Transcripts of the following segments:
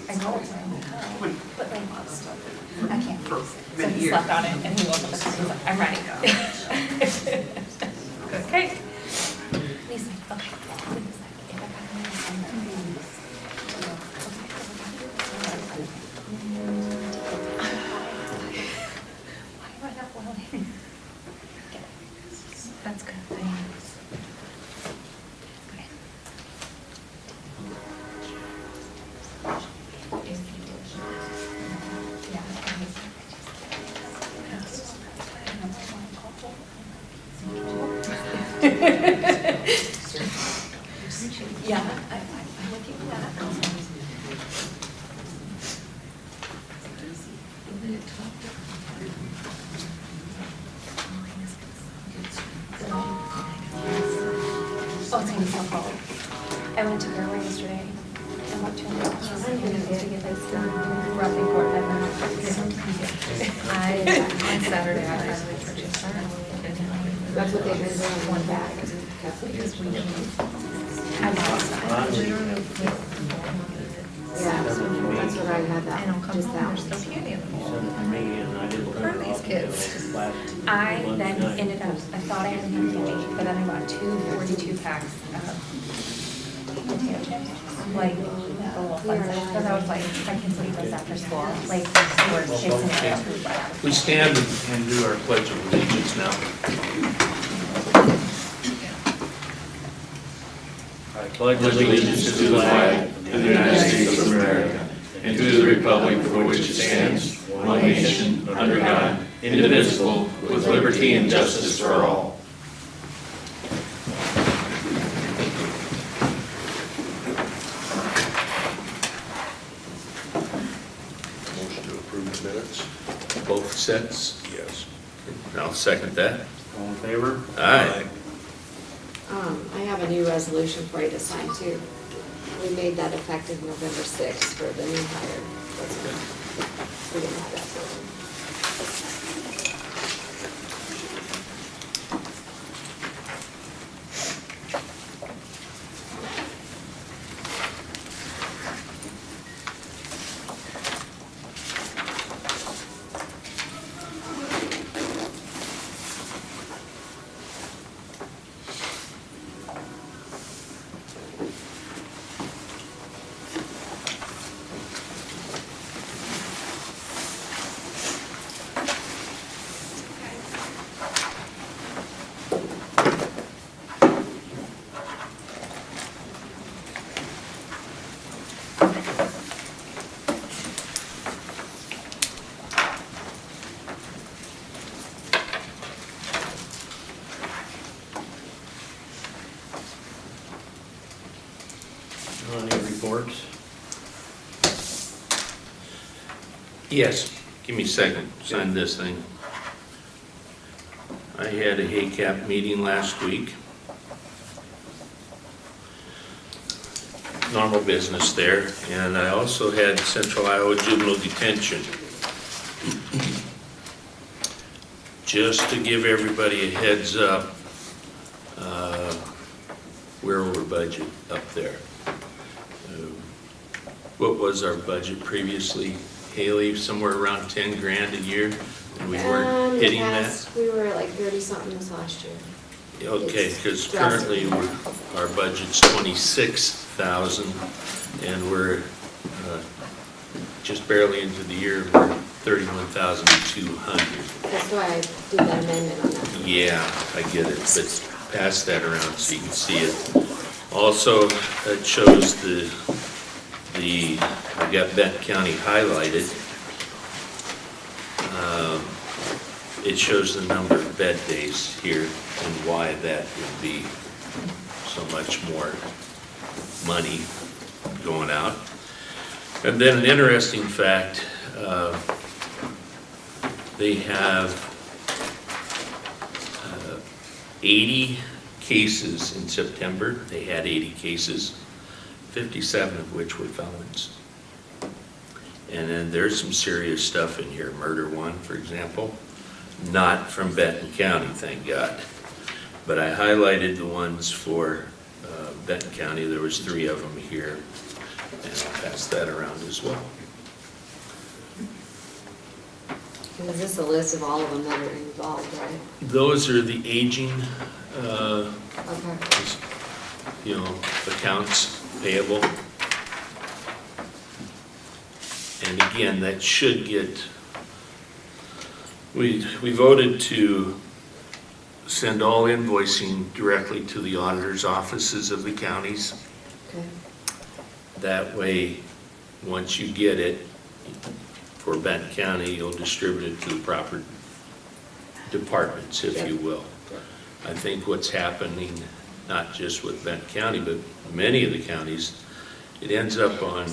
I know it's my hotel, but like, I can't. For So many he years. slept on it and he woke up and he was like, I'm ready. Okay. And he's like, okay. And he's like, if I got a minute, I'm ready. Why am I not willing? That's good. Thanks. Okay. Yeah, I'm with you with that. Oh, it's gonna be so cold. I went to Fairway yesterday and went to an office and to get this done, roughly 45 minutes. On Saturday, I had my church start. That's what they've been doing, one bag. I lost Yeah, that's what I had And I'll that, come just home, that there's one. still candy in the bowl. Sent it to me and I didn't Where are print it these off kids? until last I Monday then night. ended up, I thought I had enough candy, but then I bought two 42 packs of potato chips, like the little fun size, because I was like, my kids would eat those after school, like, they were chips and it was right out of We stand and do our pledge of allegiance now. I pledge allegiance to the flag of the United States of America and to the republic for which it stands, one nation, under God, indivisible, with liberty and justice for all. motion to approve the minutes. Both sets? Yes. I'll second that. All in favor? Aye. I have a new resolution for you to sign too. We made that effective November 6th for the new hire. That's good. We didn't have that for them. Any reports? Yes, give me a second, sign this thing. I had a HACAP meeting last week. Normal business there, and I also had Central Iowa Juvenile Detention. Just to give everybody a heads up, we're over budget up there. What was our budget previously, Haley? Somewhere around 10 grand a year, and we weren't In the hitting that? past, we were like 30-something this last year. Okay, because It's currently drastic. our budget's 26,000, and we're just barely into the year, we're 31,200. That's why I did that amendment on that. Yeah, I get it, but pass that around so you can see it. Also, it shows I got Benton County highlighted. It shows the number of bed days here and why that would be so much more money going out. And then an interesting fact, they have 80 cases in September. They had 80 cases, 57 of which were felons. And then there's some serious stuff in here, murder one, for example, not from Benton County, thank God. But I highlighted the ones for Benton County. There was 3 of them here. And pass that around as well. And is this a list of all of them that are involved, right? Those are the aging, Okay. accounts payable. And again, that should get, we voted to send all invoicing directly to the auditor's offices of the counties. Okay. That way, once you get it for Benton County, you'll distribute it to the proper departments, if you will. I think what's happening, not just with Benton County, but many of the counties, it ends up on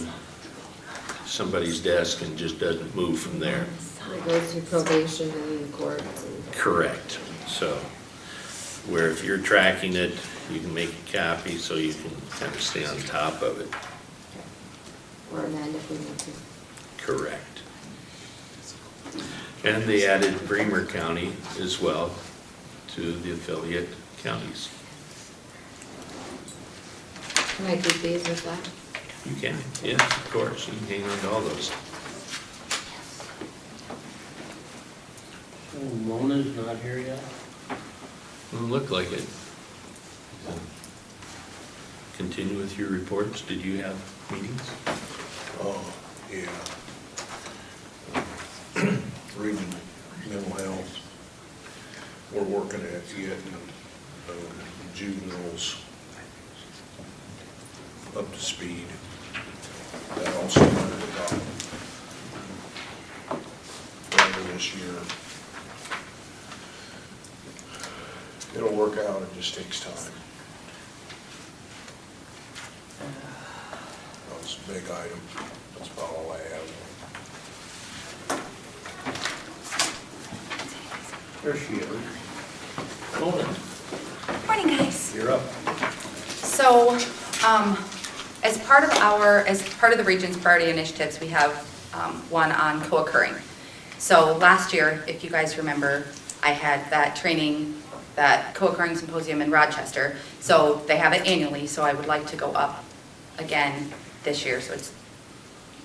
somebody's desk and just doesn't move from there. It goes through probation and the courts and. Correct. So, where if you're tracking it, you can make a copy so you can kind of stay on top of it. Or amend if we need to. Correct. And they added Bremer County as well to the affiliate counties. Can I keep these with that? You can, yes, of course, you can hang on to all those. Mona's not here yet? Doesn't look like it. Continue with your reports. Did you have meetings? Oh, yeah. Reading mental health. We're working at getting juveniles up to speed. That also started about later this year. It'll work out, it just takes time. That was a big item, that's about all I have. There she is. Mona, Morning, guys. you're up. So, as part of the region's priority initiatives, we have one on co-occurring. So last year, if you guys remember, I had that training, that co-occurring symposium in Rochester. So they have it annually, so I would like to go up again this year. So it's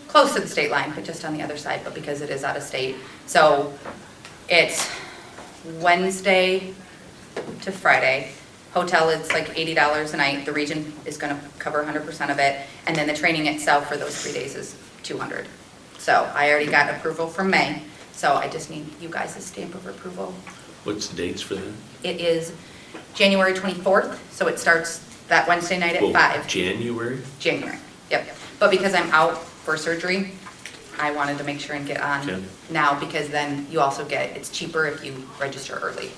close to the state line, but just on the other side, but because it is out of state. So it's Wednesday to Friday. Hotel is like $80 a night. The region is going to cover 100% of it. And then the training itself for those 3 days is $200. So I already got approval from May. So I just need you guys' stamp of approval. What's the dates for that? It is January 24th. So it starts that Wednesday night at Oh, 5. January? January, yep. But because I'm out for surgery, I wanted to make sure and get on Okay. now, because then you also get, it's cheaper if you register early.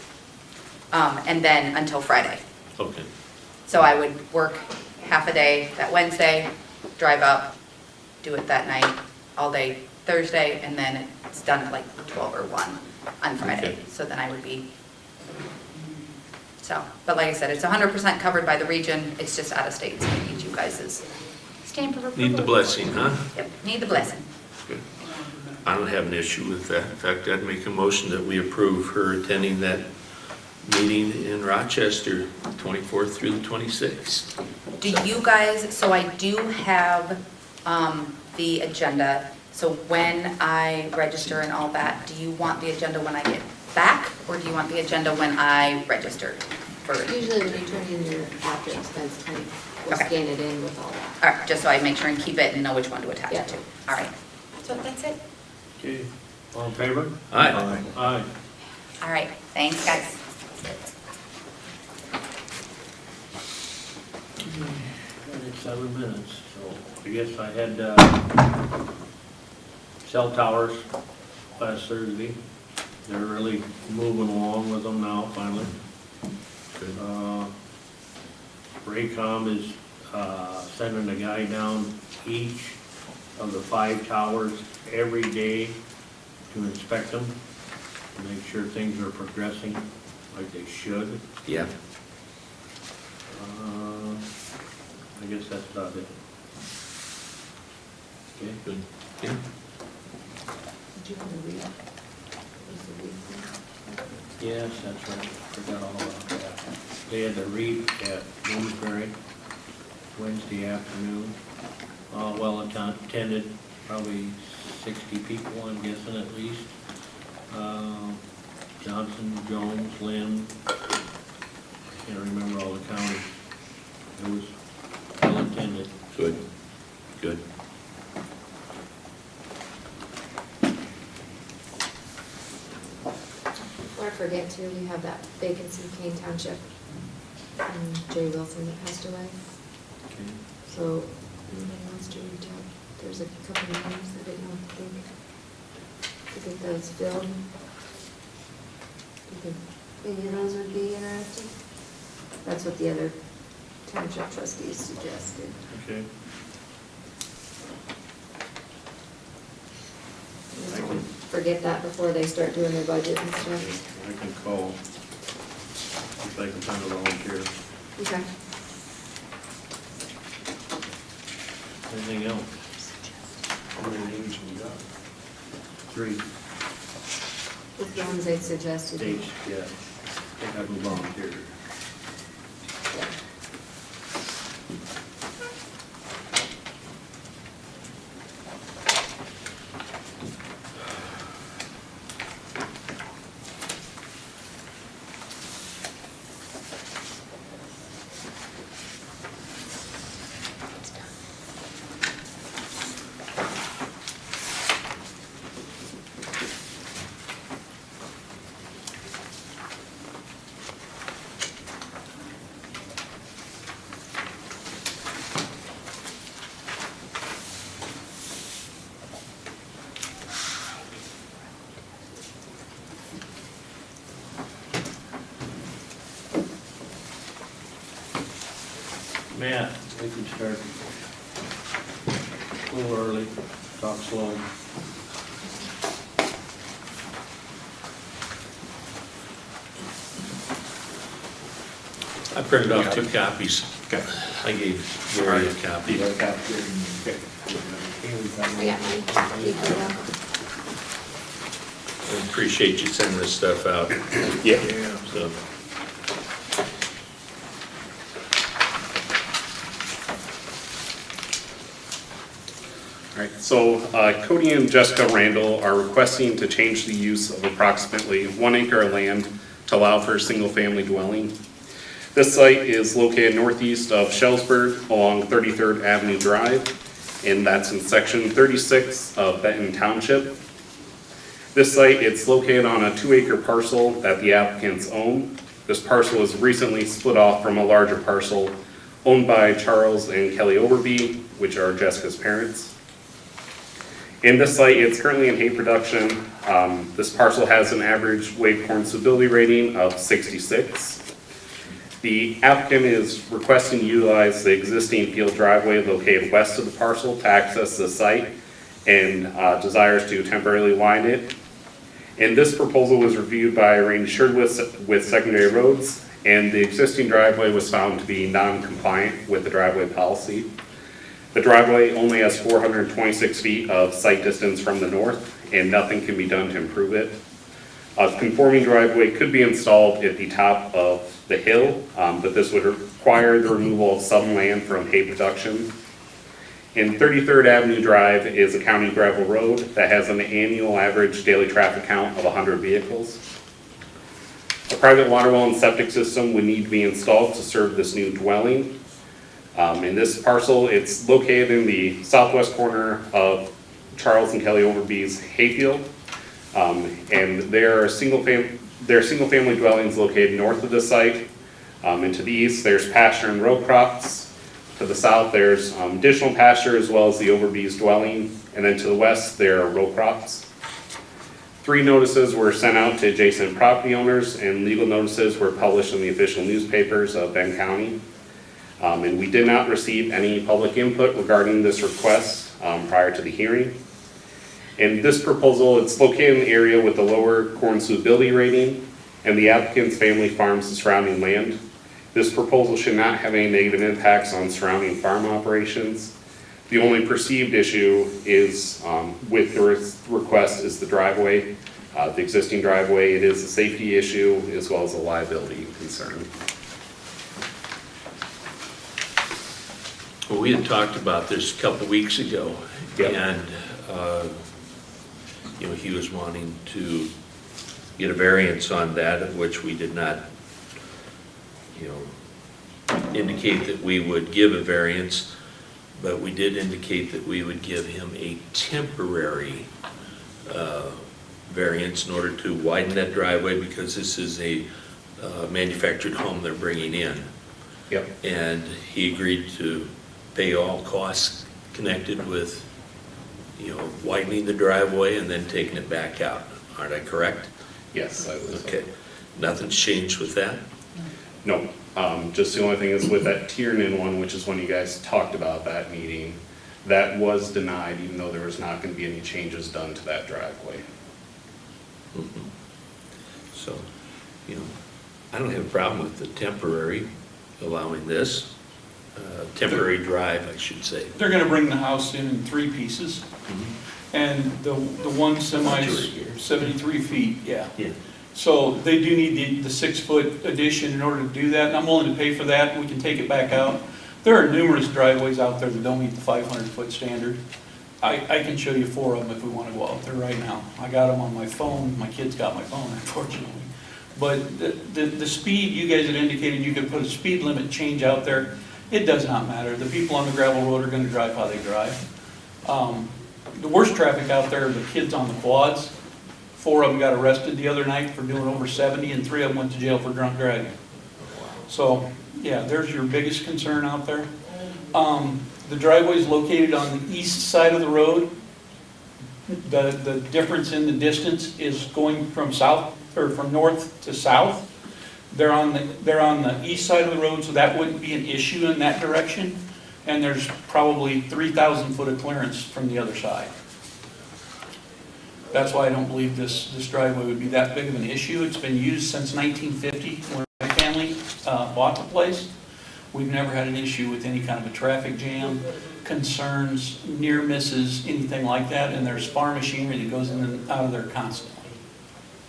And then until Friday. Okay. So I would work half a day that Wednesday, drive up, do it that night, all day Thursday, and then it's done at like 12 or 1 on Friday. Okay. So then I would be, so, but like I said, it's 100% covered by the region, it's just out of state, so I need you guys' stamp of approval. Need the blessing, huh? Yep, need the blessing. Good. I don't have an issue with that. In fact, I'd make a motion that we approve her attending that meeting in Rochester, 24th through the 26th. Do you guys, so I do have the agenda, so when I register and all that, do you want the agenda when I get back, or do you want the agenda when I register? Usually when you turn in your after expense claim, we'll Okay. scan it in with all that. All right, just so I make sure and keep it and know which one to attach it to. All right, so that's it. Okay, all in favor? Aye. Aye. All right, thanks, guys. It's 7 minutes, so I guess I had cell towers last Thursday. They're really moving along with them now, finally. Good. Raycom is sending a guy down each of the 5 towers every day to inspect them, to make sure things are progressing like they should. Yeah. I guess that's about it. Okay. Good. Yeah. Did you want to read? Yes, that's right. Forgot all about that. They had the REAP at Bloomsbury Wednesday afternoon. well attended, probably 60 people, I'm guessing at least. Johnson, Jones, Lynn, can't remember all the counties. It was well attended. Good, good. Before I forget too, we have that vacancy in Kane Township, Jay Wilson that passed away. So, anybody wants to reach out? There's a couple of names I didn't know to get those filled. You think any of those would be interested? That's what the other township trustees suggested. Okay. Just don't forget that before they start doing their budget and stuff. I can call if I can find a volunteer. Okay. Anything else? How many names we got? 3 With the ones they suggested. states, yeah. They have a volunteer. Yeah. Matt, we can start a little early, talk slow. I printed off 2 copies. Okay. I gave Gary a copy. You got a copy? Okay. I got mine. You can go. I appreciate you sending this stuff out. Yeah. So, All right, so Cody and Jessica Randall are requesting to change the use of approximately 1 acre of land to allow for a single-family dwelling. This site is located northeast of Shellsburg along 33rd Avenue Drive, and that's in section 36 of Benton Township. This site, it's located on a 2-acre parcel that the applicants own. This parcel was recently split off from a larger parcel owned by Charles and Kelly Overby, which are Jessica's parents. In this site, it's currently in hay production. This parcel has an average weight corn stability rating of 66. The applicant is requesting to utilize the existing field driveway located west of the parcel to access the site and desires to temporarily widen it. And this proposal was reviewed by Randy Sherdwith with Secondary Roads, and the existing driveway was found to be non-compliant with the driveway policy. The driveway only has 426 feet of site distance from the north, and nothing can be done to improve it. A conforming driveway could be installed at the top of the hill, but this would require the removal of some land from hay production. And 33rd Avenue Drive is a county gravel road that has an annual average daily traffic count of 100 vehicles. A private water well and septic system would need to be installed to serve this new dwelling. In this parcel, it's located in the southwest corner of Charles and Kelly Overby's hayfield. And there are single-family dwellings located north of the site. And to the east, there's pasture and row crops. To the south, there's additional pasture as well as the Overby's dwelling. And then to the west, there are row crops. 3 notices were sent out to adjacent property owners, and legal notices were published in the official newspapers of Benton County. And we did not receive any public input regarding this request prior to the hearing. And this proposal, it's located in an area with a lower corn suitability rating, and the applicant's family farms the surrounding land. This proposal should not have any negative impacts on surrounding farm operations. The only perceived issue is with the request is the driveway, the existing driveway. It is a safety issue as well as a liability concern. Well, we had talked about this a couple weeks ago, Yep. and, he was wanting to get a variance on that, of which we did not, indicate that we would give a variance, but we did indicate that we would give him a temporary variance in order to widen that driveway, because this is a manufactured home they're bringing in. Yep. And he agreed to pay all costs connected with, widening the driveway and then taking it back out. Aren't I correct? Yes, I was. Okay. Nothing's changed with that? No, just the only thing is with that Tiernan one, which is when you guys talked about that meeting, that was denied, even though there was not gonna be any changes done to that driveway. Mhm. So, I don't have a problem with the temporary, allowing this, temporary drive, I should say. They're gonna bring the house in 3 pieces, and the one semi's 73 feet, yeah. Yeah. So they do need the 6-foot addition in order to do that, and I'm willing to pay for that, and we can take it back out. There are numerous driveways out there that don't meet the 500-foot standard. I can show you 4 of them if we wanna go out there right now. I got them on my phone, my kid's got my phone, unfortunately. But the speed, you guys had indicated you could put a speed limit change out there. It does not matter. The people on the gravel road are gonna drive how they drive. The worst traffic out there are the kids on the quads. 4 of them got arrested the other night for doing over 70, and 3 of them went to jail for drunk driving. So, yeah, there's your biggest concern out there. The driveway is located on the east side of the road. The difference in the distance is going from south, or from north to south. They're on the east side of the road, so that wouldn't be an issue in that direction. And there's probably 3,000 foot of clearance from the other side. That's why I don't believe this driveway would be that big of an issue. It's been used since 1950, when my family bought the place. We've never had an issue with any kind of a traffic jam, concerns, near misses, anything like that. And there's farm machinery that goes in and out of there constantly,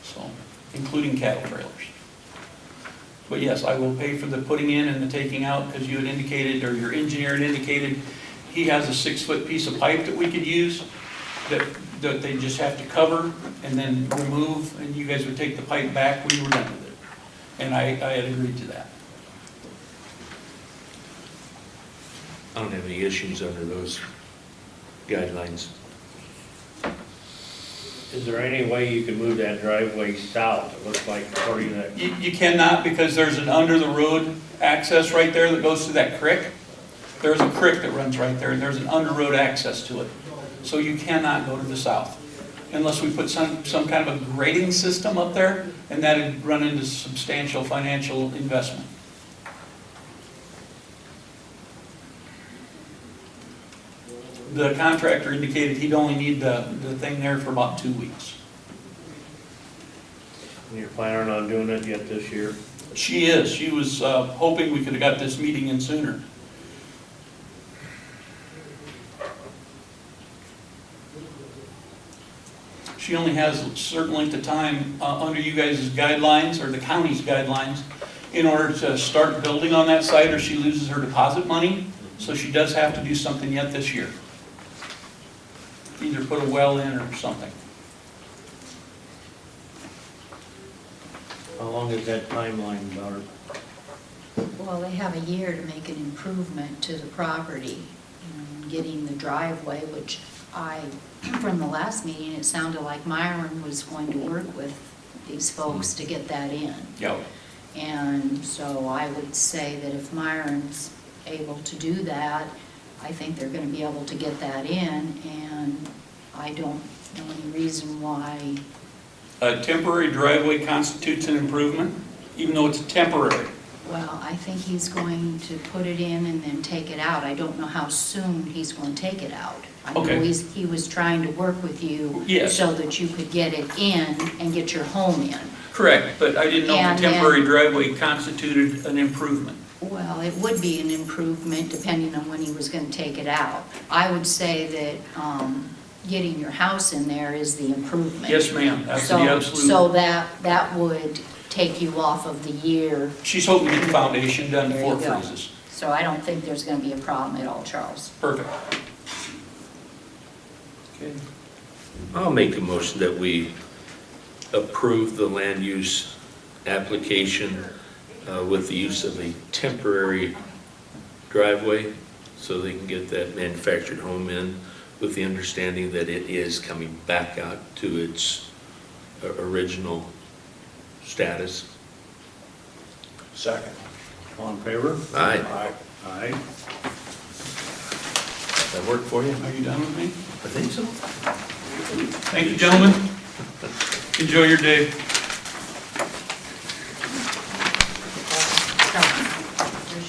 so, including cattle trailers. But yes, I will pay for the putting in and the taking out, because you had indicated, or your engineer had indicated, he has a 6-foot piece of pipe that we could use, that they just have to cover and then remove, and you guys would take the pipe back when you were done with it. And I had agreed to that. I don't have any issues under those guidelines. Is there any way you could move that driveway south? It looks like according to that. You cannot, because there's an under-the-road access right there that goes through that creek. There's a creek that runs right there, and there's an under-road access to it. So you cannot go to the south, unless we put some kind of a grading system up there, and that'd run into substantial financial investment. The contractor indicated he'd only need the thing there for about 2 weeks. And you're planning on doing it yet this year? She is. She was hoping we could have got this meeting in sooner. She only has a certain length of time under you guys' guidelines, or the county's guidelines, in order to start building on that site, or she loses her deposit money. So she does have to do something yet this year. Either put a well in or something. How long is that timeline, Barb? Well, they have a year to make an improvement to the property, getting the driveway, which from the last meeting, it sounded like Myron was going to work with these folks to get that in. Yep. And so I would say that if Myron's able to do that, I think they're going to be able to get that in, and I don't know any reason why. A temporary driveway constitutes an improvement, even though it's temporary. Well, I think he's going to put it in and then take it out. I don't know how soon he's going to take it out. I know Okay. he was trying to work with you Yes. so that you could get it in and get your home in. Correct, but I didn't know if And a then- temporary driveway constituted an improvement. Well, it would be an improvement depending on when he was going to take it out. I would say that getting your house in there is the improvement. Yes, ma'am, that's the absolute. So that would take you off of the year. She's hoping to get the foundation done There before you it go. freezes. So I don't think there's gonna be a problem at all, Charles. Perfect. Okay. I'll make a motion that we approve the land use application with the use of a temporary driveway so they can get that manufactured home in with the understanding that it is coming back out to its original status. Second. All in favor? Aye. Aye. Aye. Does that work for you? Are you done with me? I think so. Thank you, gentlemen. Enjoy your day.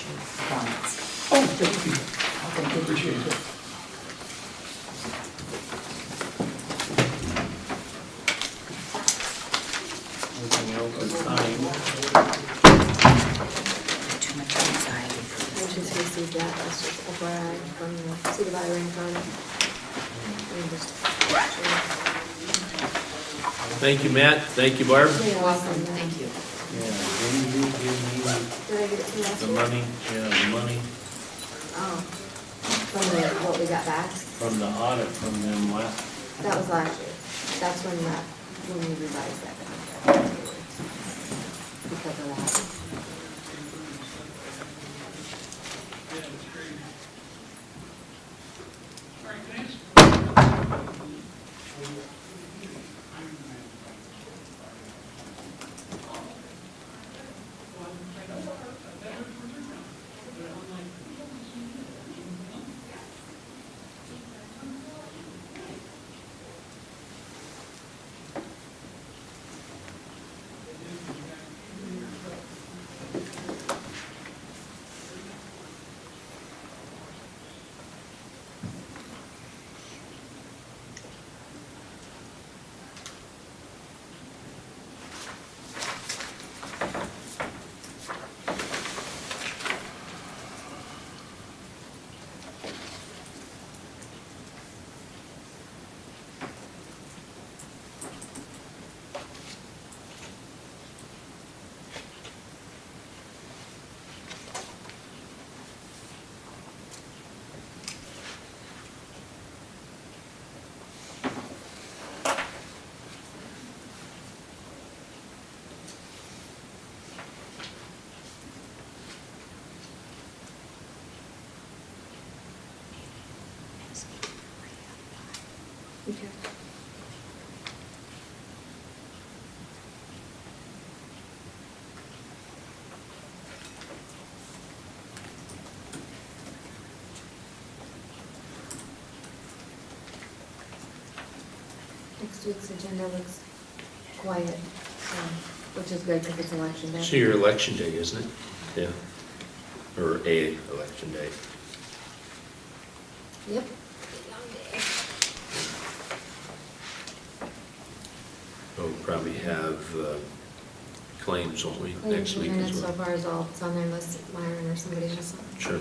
Oh, thank you. Appreciate it. Anything else to sign? Too much anxiety for I this. just received that, that's just FYI from the supervisor in front of. Thank you, Matt. Thank you, Barb. You're welcome. Thank you. Yeah, when you give me Did I get it from last the week? money, the money Oh, from what we got back? from the audit from them last, That was last year. That's when we revised that. Because of that. Okay. Next week's agenda looks quiet, which is good because it's election day. So your election day, isn't it? Yeah. Or a election day. Yep. We'll probably have claims, won't we, next week And as so well? far as all, it's on there unless Myron or somebody has some. Sure.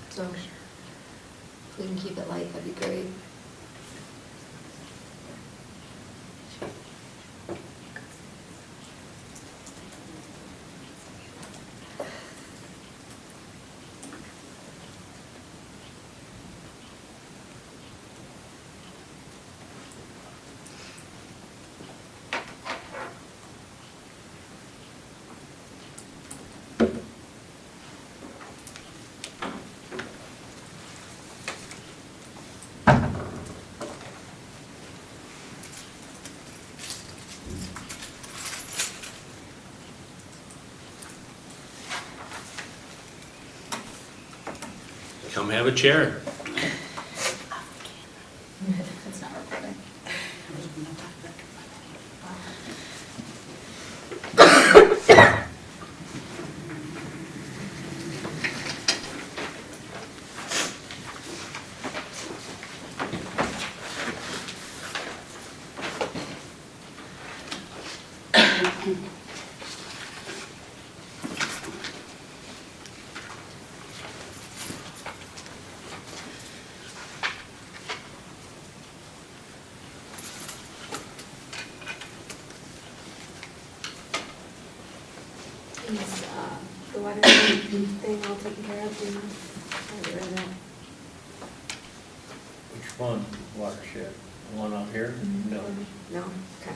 So if we can keep it light, that'd be great. Come have a chair. That's not recording. Is the water thing all taken care of, do you know? I haven't read that. Which one? Watershed? The one out here? No. No? Okay.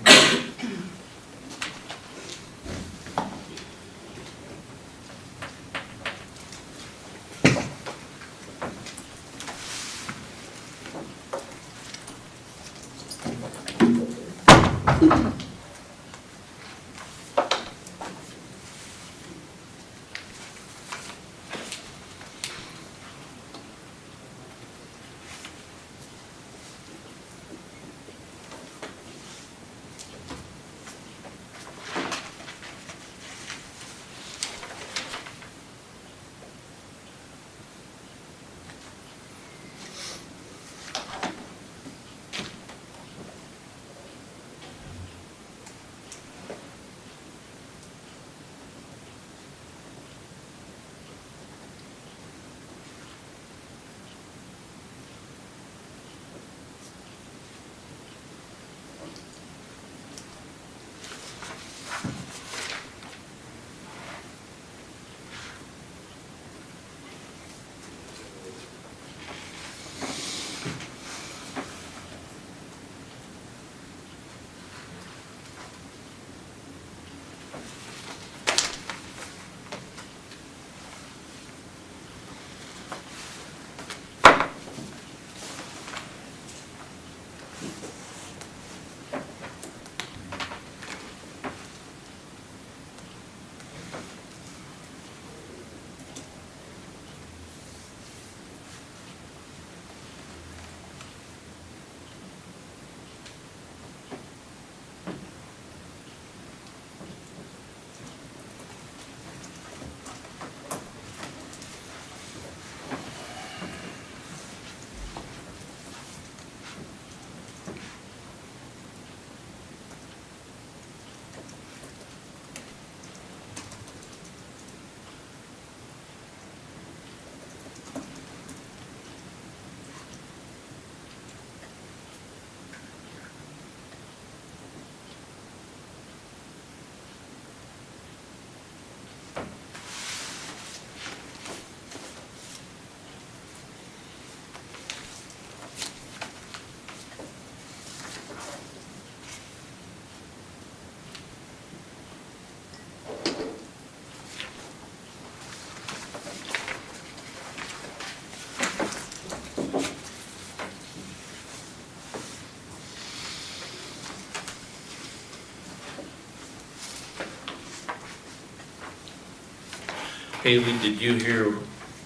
Haley, did you hear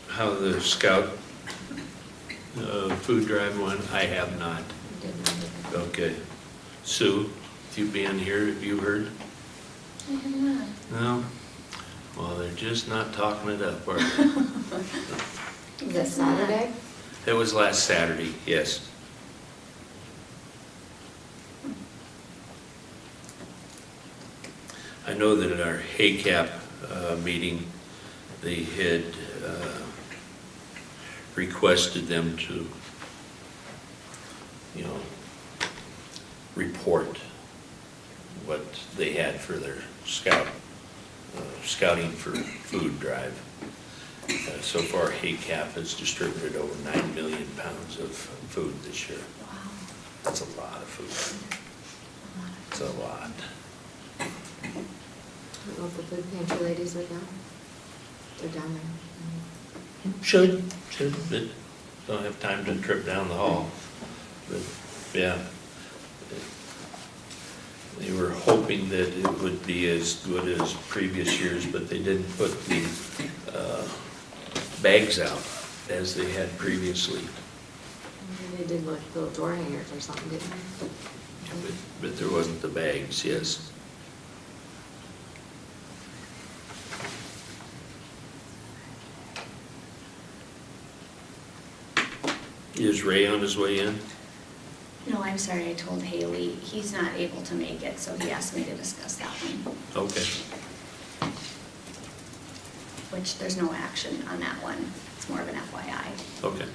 how the scout food drive went? I have not. Okay. Sue, with you being here, have you heard? I have not. No? Well, they're just not talking it up, are they? Is that Saturday? It was last Saturday, yes. I know that at our HACAP meeting, they had requested them to, report what they had for their scouting for food drive. So far, HACAP has distributed over 9 million pounds of food this year. Wow. That's a lot of food. It's a lot. I don't know if the food pantry ladies are down. They're down there. Should, but don't have time to trip down the hall. But, yeah. They were hoping that it would be as good as previous years, but they didn't put the bags out as they had previously. They did like little door hangers or something, didn't they? But there wasn't the bags, yes. Is Ray on his way in? No, I'm sorry, I told Haley, he's not able to make it, so he asked me to discuss that one, Okay. which there's no action on that one. It's more of an FYI. Okay.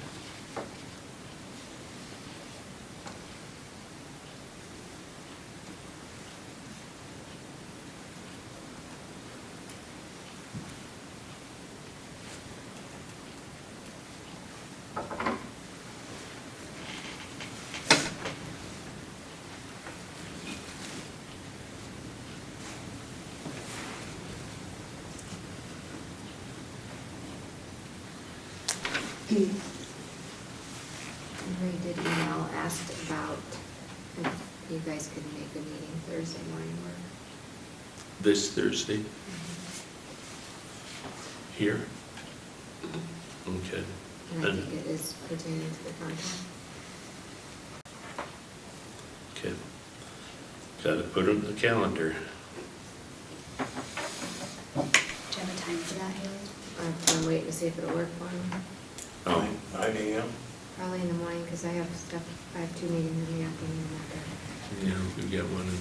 Ray did email, asked about if you guys could make a meeting Thursday morning work. This Thursday? Here? Okay. And I think it is pertaining to the contract. Okay. Gotta put it in the calendar. Do you have a time for that, Haley? I'm waiting to see if it'll work for me. Oh, 9 AM? Probably in the morning, because I have 2 meetings in the afternoon that day. yeah, we've got one in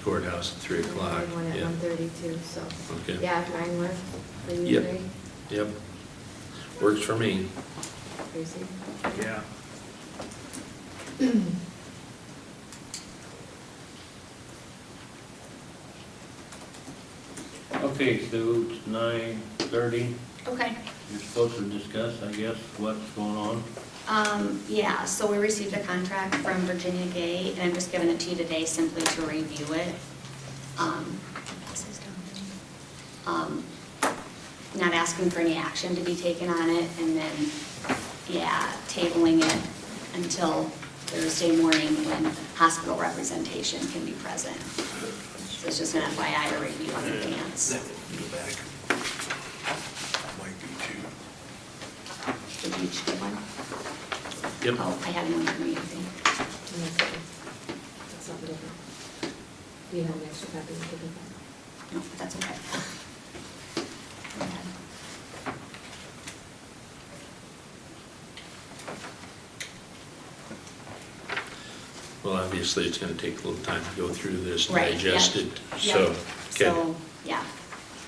courthouse at 3 o'clock. And one at Yeah. 1:30 too, so. Okay. Yeah, if 9 works for you, Yep. Ray, Yep. Works for me. Tracy. Yeah. Okay, Sue, it's 9:30. Okay. You're supposed to discuss, I guess, what's going on. Yeah, so we received a contract from Virginia Gay, and I'm just giving it to you today simply to review it. Not asking for any action to be taken on it, and then, yeah, tabling it until Thursday morning when hospital representation can be present. So it's just an FYI to review in advance. In the back. Might be two. Did you each get one? Yep. Oh, I had one for me, I think. And that's it. That's something different. Do you have an extra copy you could give us? No, but that's okay. Go ahead. Well, obviously, it's gonna take a little time to go through this, Right, digest yeah. it, Yep. so, okay. So, yeah,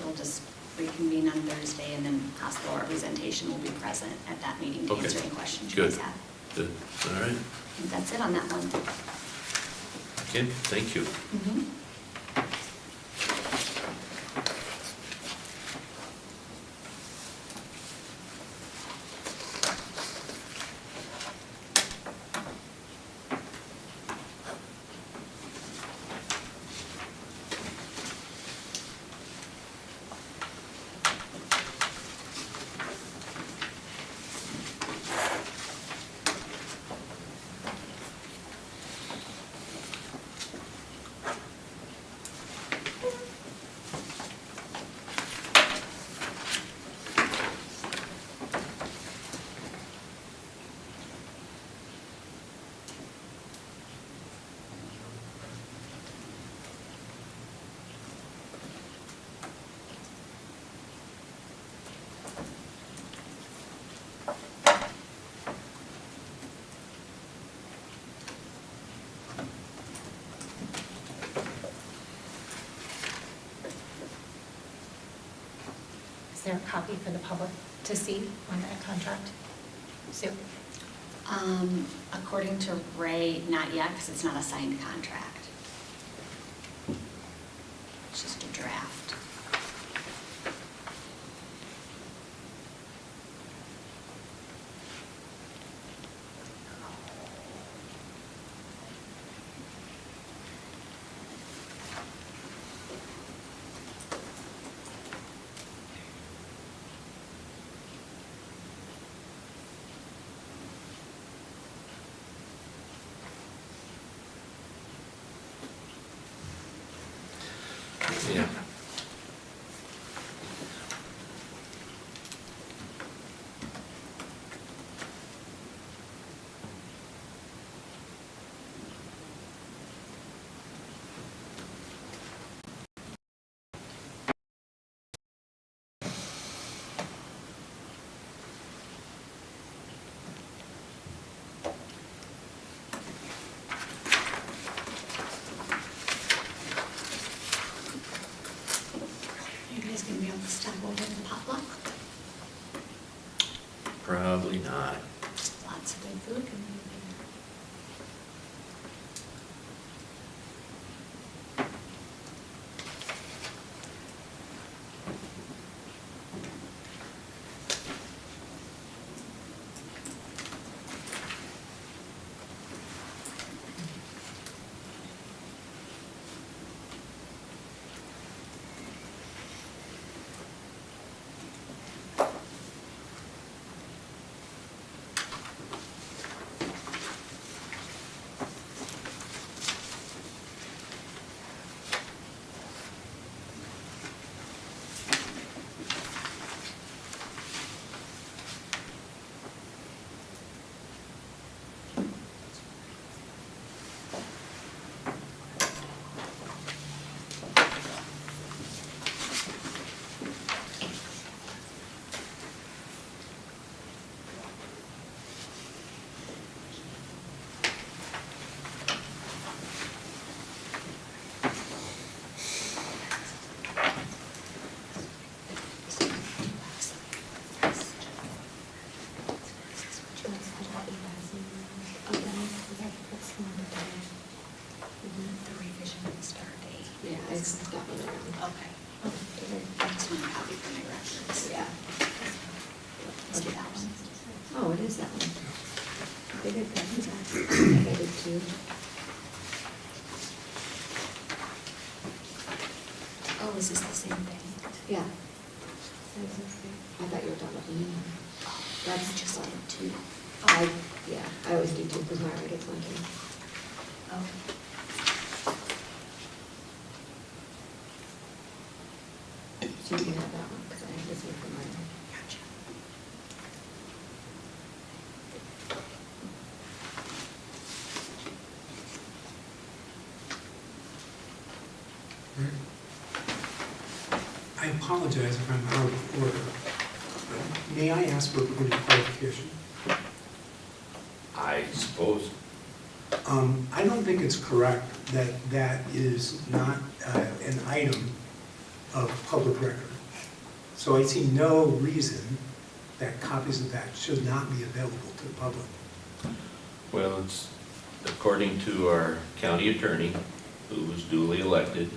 we'll just reconvene on Thursday, and then hospital representation will be present at that meeting to Okay. answer any questions you Good. guys have. Good, all right, I think that's it on that one. okay, thank you. Mhm. Is there a copy for the public to see on that contract? Sue? According to Ray, not yet, because it's not a signed contract. It's just a draft. Yeah. You guys gonna be able to stop over to the potluck? Probably not. Lots of good food. Yeah, I just got one around. Okay. I just want a copy for my records. Yeah. Let's do that one. Oh, it is that one. They did that. I did too. Oh, is this the same thing? Yeah. I thought you were talking about the new one. That's just fine. did two. Yeah, I always do too, because Myra gets one too. Oh. So you can have that one, because I have this one for Myra. Gotcha. I apologize if I'm out of order. May I ask for a point of clarification? I suppose. I don't think it's correct that that is not an item of public record. So I see no reason that copies of that should not be available to the public. Well, it's according to our county attorney, who was duly elected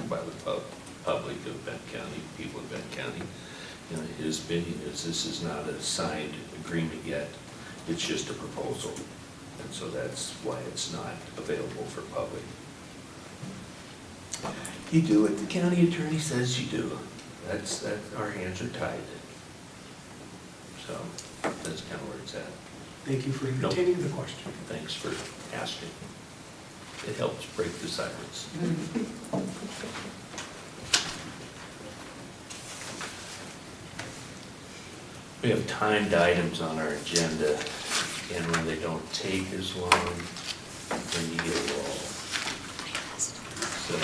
by the public of Benton County, people of Benton County. You know, his opinion is this is not a signed agreement yet, it's just a proposal. And so that's why it's not available for public. You do what the county attorney says you do. That's our hands are tied. So that's kind of where it's at. Thank you for Nope. entertaining the question. Thanks for asking. It helps break the silence. We have timed items on our agenda, and when they don't take as long, then you get a roll. So,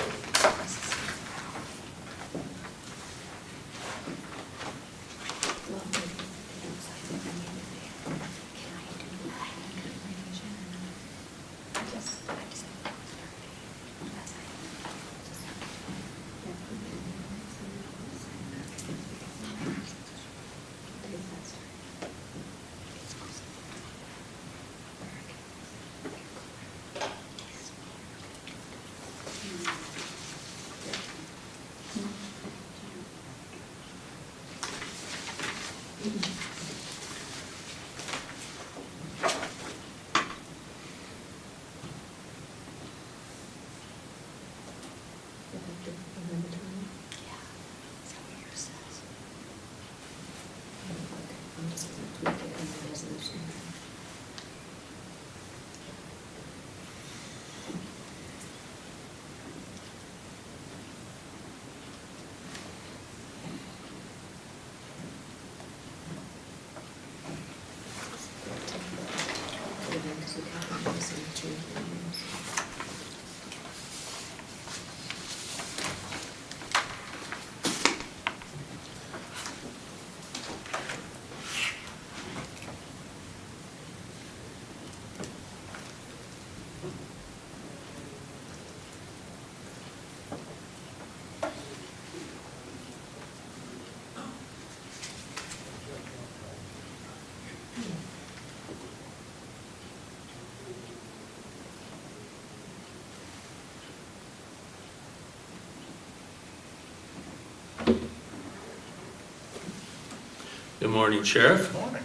I'm just going to tweak it in the resolution. Because we copied this and changed the names. good morning, Sheriff. Morning.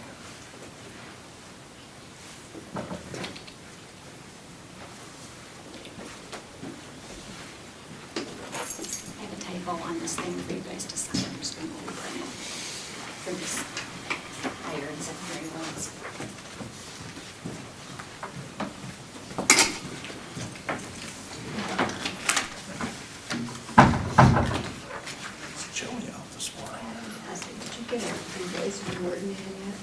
I have a typo on this thing for you guys to sign. I'm just going to print it for this higher and secondary ones. It's chilly out this morning. Did you get our invoice from Morton in yet?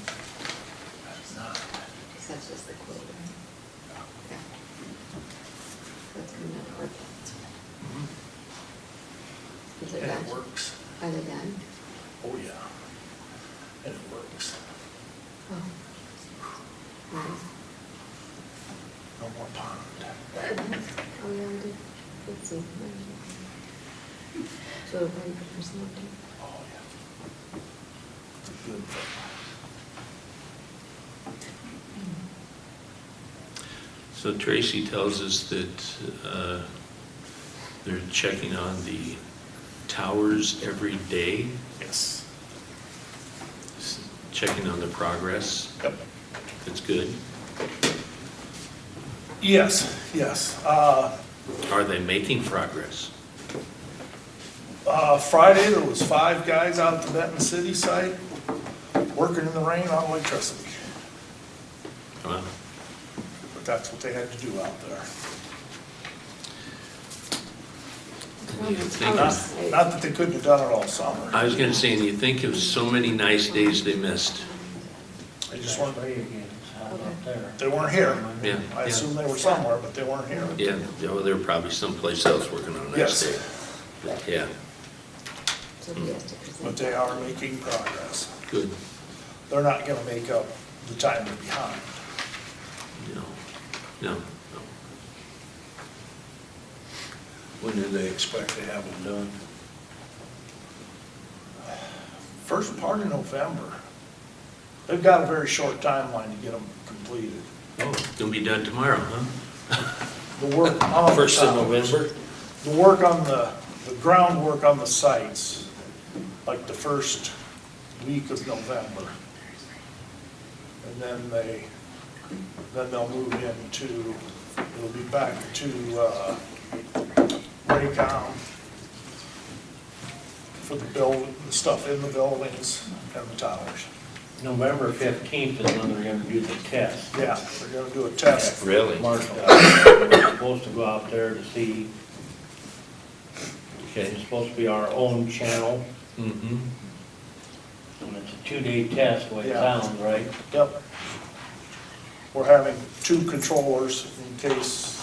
That's not. Because that's just the quote, right? Okay. That's coming out of our plans. Is it And done? it works. Are they done? Oh, yeah. And it works. Oh. Nice. No more pond. Oh, yeah, we did. Let's see. So it'll probably be personal too. Oh, yeah. It's a good thing. So Tracy tells us that They're checking on the towers every day, Yes. checking on the progress. Yep. That's good. Yes, yes. Are they making progress? Friday, there was 5 guys out at the Benton City site working in the rain on electricity. Well, But that's what they had to do out there. you think, Not that they couldn't have done it all summer. I was gonna say, and you think of so many nice days they missed. They just weren't, Ray again, it's out up there. they weren't here. Yeah, I yeah. assume they were somewhere, but they weren't here. Yeah, well, they were probably someplace else working on a nice day. Yes, Yeah, So he has to present. but they are making progress. good. They're not gonna make up the time they're behind. No. When do they expect to have them done? First part of November. They've got a very short timeline to get them completed. Oh, gonna be done tomorrow, huh? The work on the First of towers, November? The work on the groundwork on the sites, like the first week of November. And then they'll move into, it'll be back to, Raycom for the stuff in the buildings and the towers. November 15th is when they're gonna do the test. Yeah, they're gonna do a test. Really? Marshall, we're supposed to go out there to see, Okay. it's supposed to be our own channel, Mm-hmm. and it's a 2-day test, the way it Yeah. sounds, right? Yep. We're having 2 controllers in case,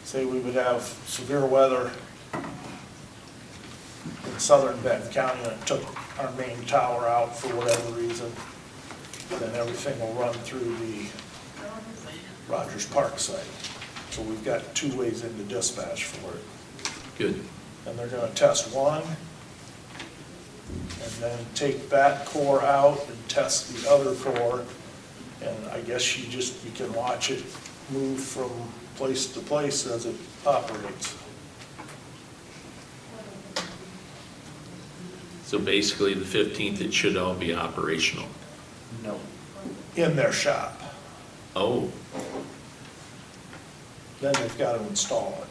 say we would have severe weather in southern Benton County and it took our main tower out for whatever reason, then everything will run through the Rogers Park site. So we've got 2 ways into dispatch for it. Good. And they're gonna test one, and then take that core out and test the other core. And I guess you can watch it move from place to place as it operates. So basically, the 15th, it should all be operational. No. In their shop. Oh, Then they've got to install it.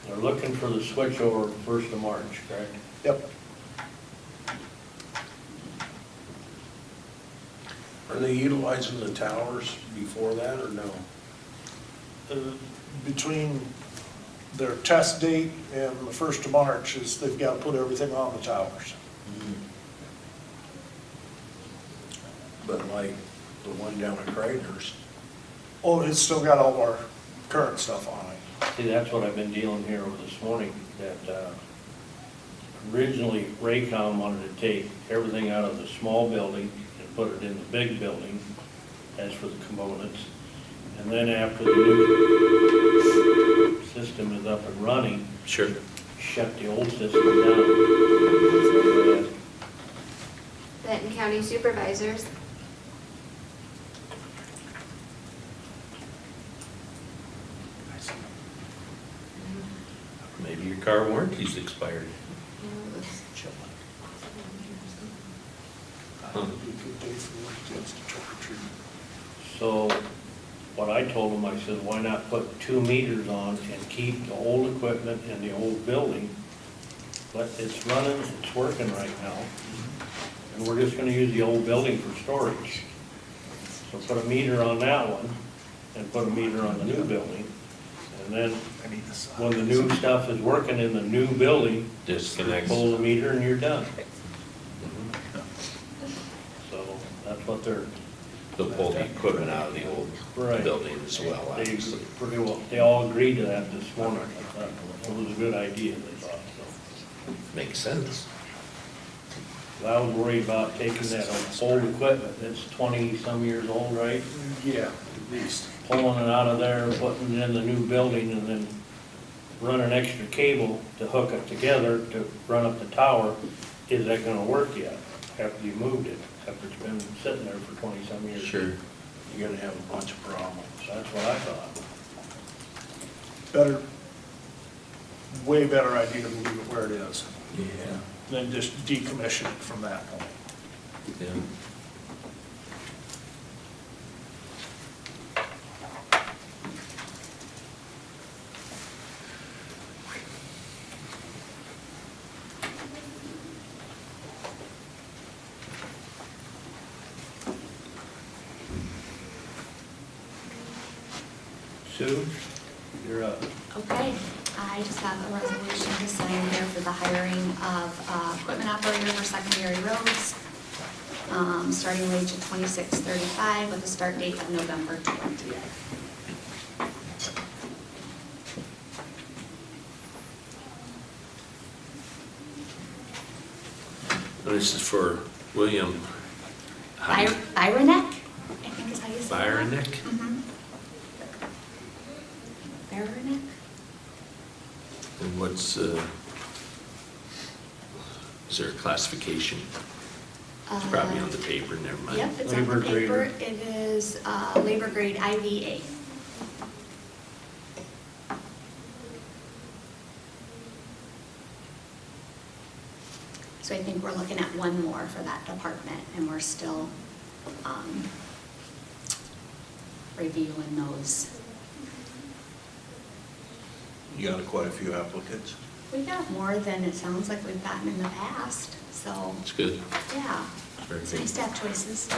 They're looking for the switchover 1st of March, correct? Yep. Are they utilizing the towers before that or no? Between their test date and the 1st of March is they've got to put everything on the towers. But like the one down at Krager's, Oh, it's still got all of our current stuff on it. See, that's what I've been dealing here with this morning, that originally Raycom wanted to take everything out of the small building and put it in the big building as for the components. And then after the new system is up and running, sure. shut the old system down. Benton County Supervisors. Maybe your car warranty's expired. Huh. So what I told them, I said, why not put 2 meters on and keep the old equipment in the old building? But it's running, it's working right now. And we're just gonna use the old building for storage. So put a meter on that one and put a meter on the new building. And then when the new stuff is working in the new building, Disconnect. pull the meter and you're done. So that's what they're, They'll pull the equipment out of the old Right. building as well, they, obviously. pretty well, they all agreed to that this morning. I thought it was a good idea, they thought, so. Makes sense. I was worried about taking that old equipment that's 20-some years old, right? Yeah, at least. Pulling it out of there, putting it in the new building, and then running extra cable to hook it together to run up the tower. Is that gonna work yet, after you moved it, after it's been sitting there for 20-some years? Sure. you're gonna have a bunch of problems. That's what I thought. better, way better idea to leave it where it is Yeah. than just decommission it from that point. Yeah. Sue, you're up. Okay, I just got a resolution to sign here for the hiring of equipment operator for secondary roads. Starting wage of $26.35 with a start date of November 20th. This is for William. Byronek, I think is how you say that. Byronek? Mhm. Byronek? And what's, is there a classification? It's probably on the paper, never mind. Yep, it's on the Labor paper. grader. It is labor grade IVA. So I think we're looking at one more for that department, and we're still reviewing those. You got quite a few applicants. We got more than it sounds like we've gotten in the past, so, It's good. yeah. Very It's good. nice to have choices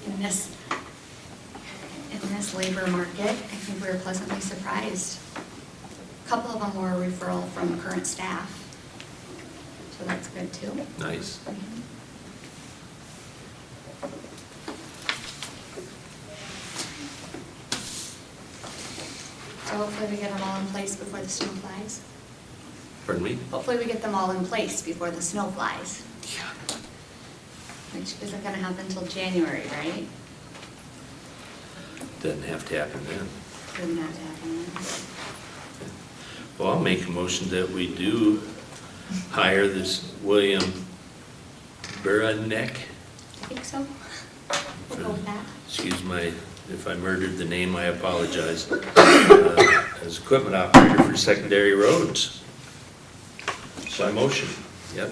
in this labor market. I think we were pleasantly surprised. A couple of them were a referral from current staff, so that's good too. Nice. So hopefully we get them all in place before the snow flies. Pardon me? Hopefully we get them all in place before the snow flies, Yeah. which isn't gonna happen until January, right? Doesn't have to happen then. Doesn't have to happen then. Well, I'll make a motion that we do hire this William Byronek. I think so. We'll go with that. Excuse my, if I murdered the name, I apologize. As equipment operator for secondary roads. By motion, yep.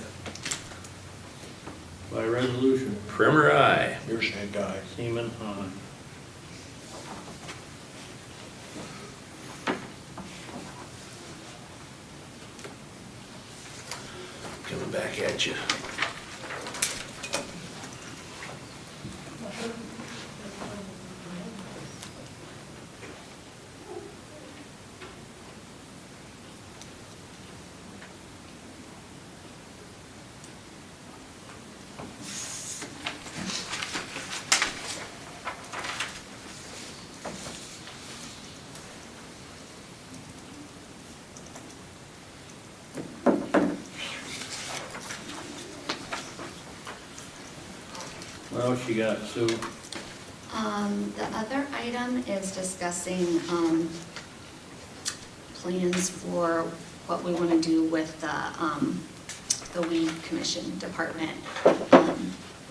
By resolution, Primer, aye. You're a head guy. Seaman, aye. Coming back at you. What else you got, Sue? The other item is discussing, plans for what we want to do with the weed commission department.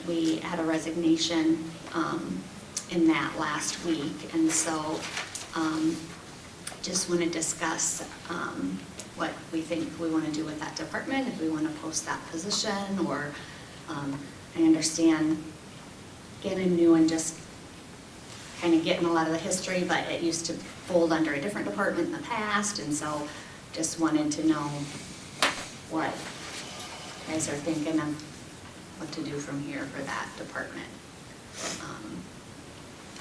We had a resignation, in that last week, and so, just want to discuss, what we think we want to do with that department, if we want to post that position, or, I understand getting new and just kind of getting a lot of the history, but it used to fold under a different department in the past, and so just wanted to know what you guys are thinking of what to do from here for that department.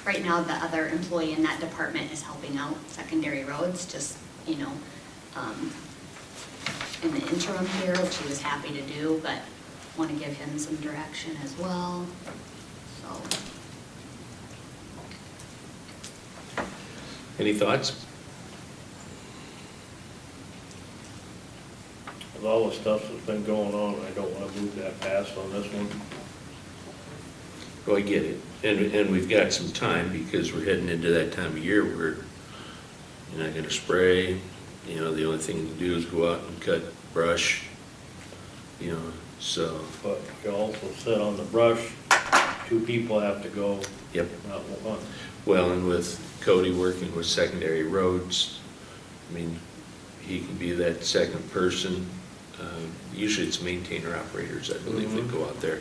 Right now, the other employee in that department is helping out secondary roads, just, you know, in the interim here, which he was happy to do, but want to give him some direction as well, so. Any thoughts? With all the stuff that's been going on, I don't want to move that fast on this one. Well, I get it. And we've got some time because we're heading into that time of year where you're not gonna spray. You know, the only thing to do is go out and cut brush, you know, so, But you also said on the brush, 2 people have to go, yep. not one. Well, and with Cody working with secondary roads, mean, he can be that second person. Usually it's maintainer operators, I believe, that go out there.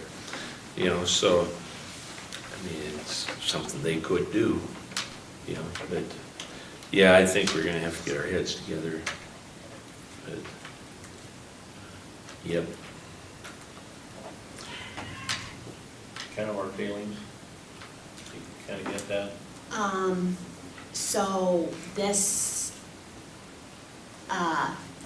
You know, so, I mean, it's something they could do, you know, but, yeah, I think we're gonna have to get our heads together. But, yep. Kind of our feelings. You kind of get that? So this,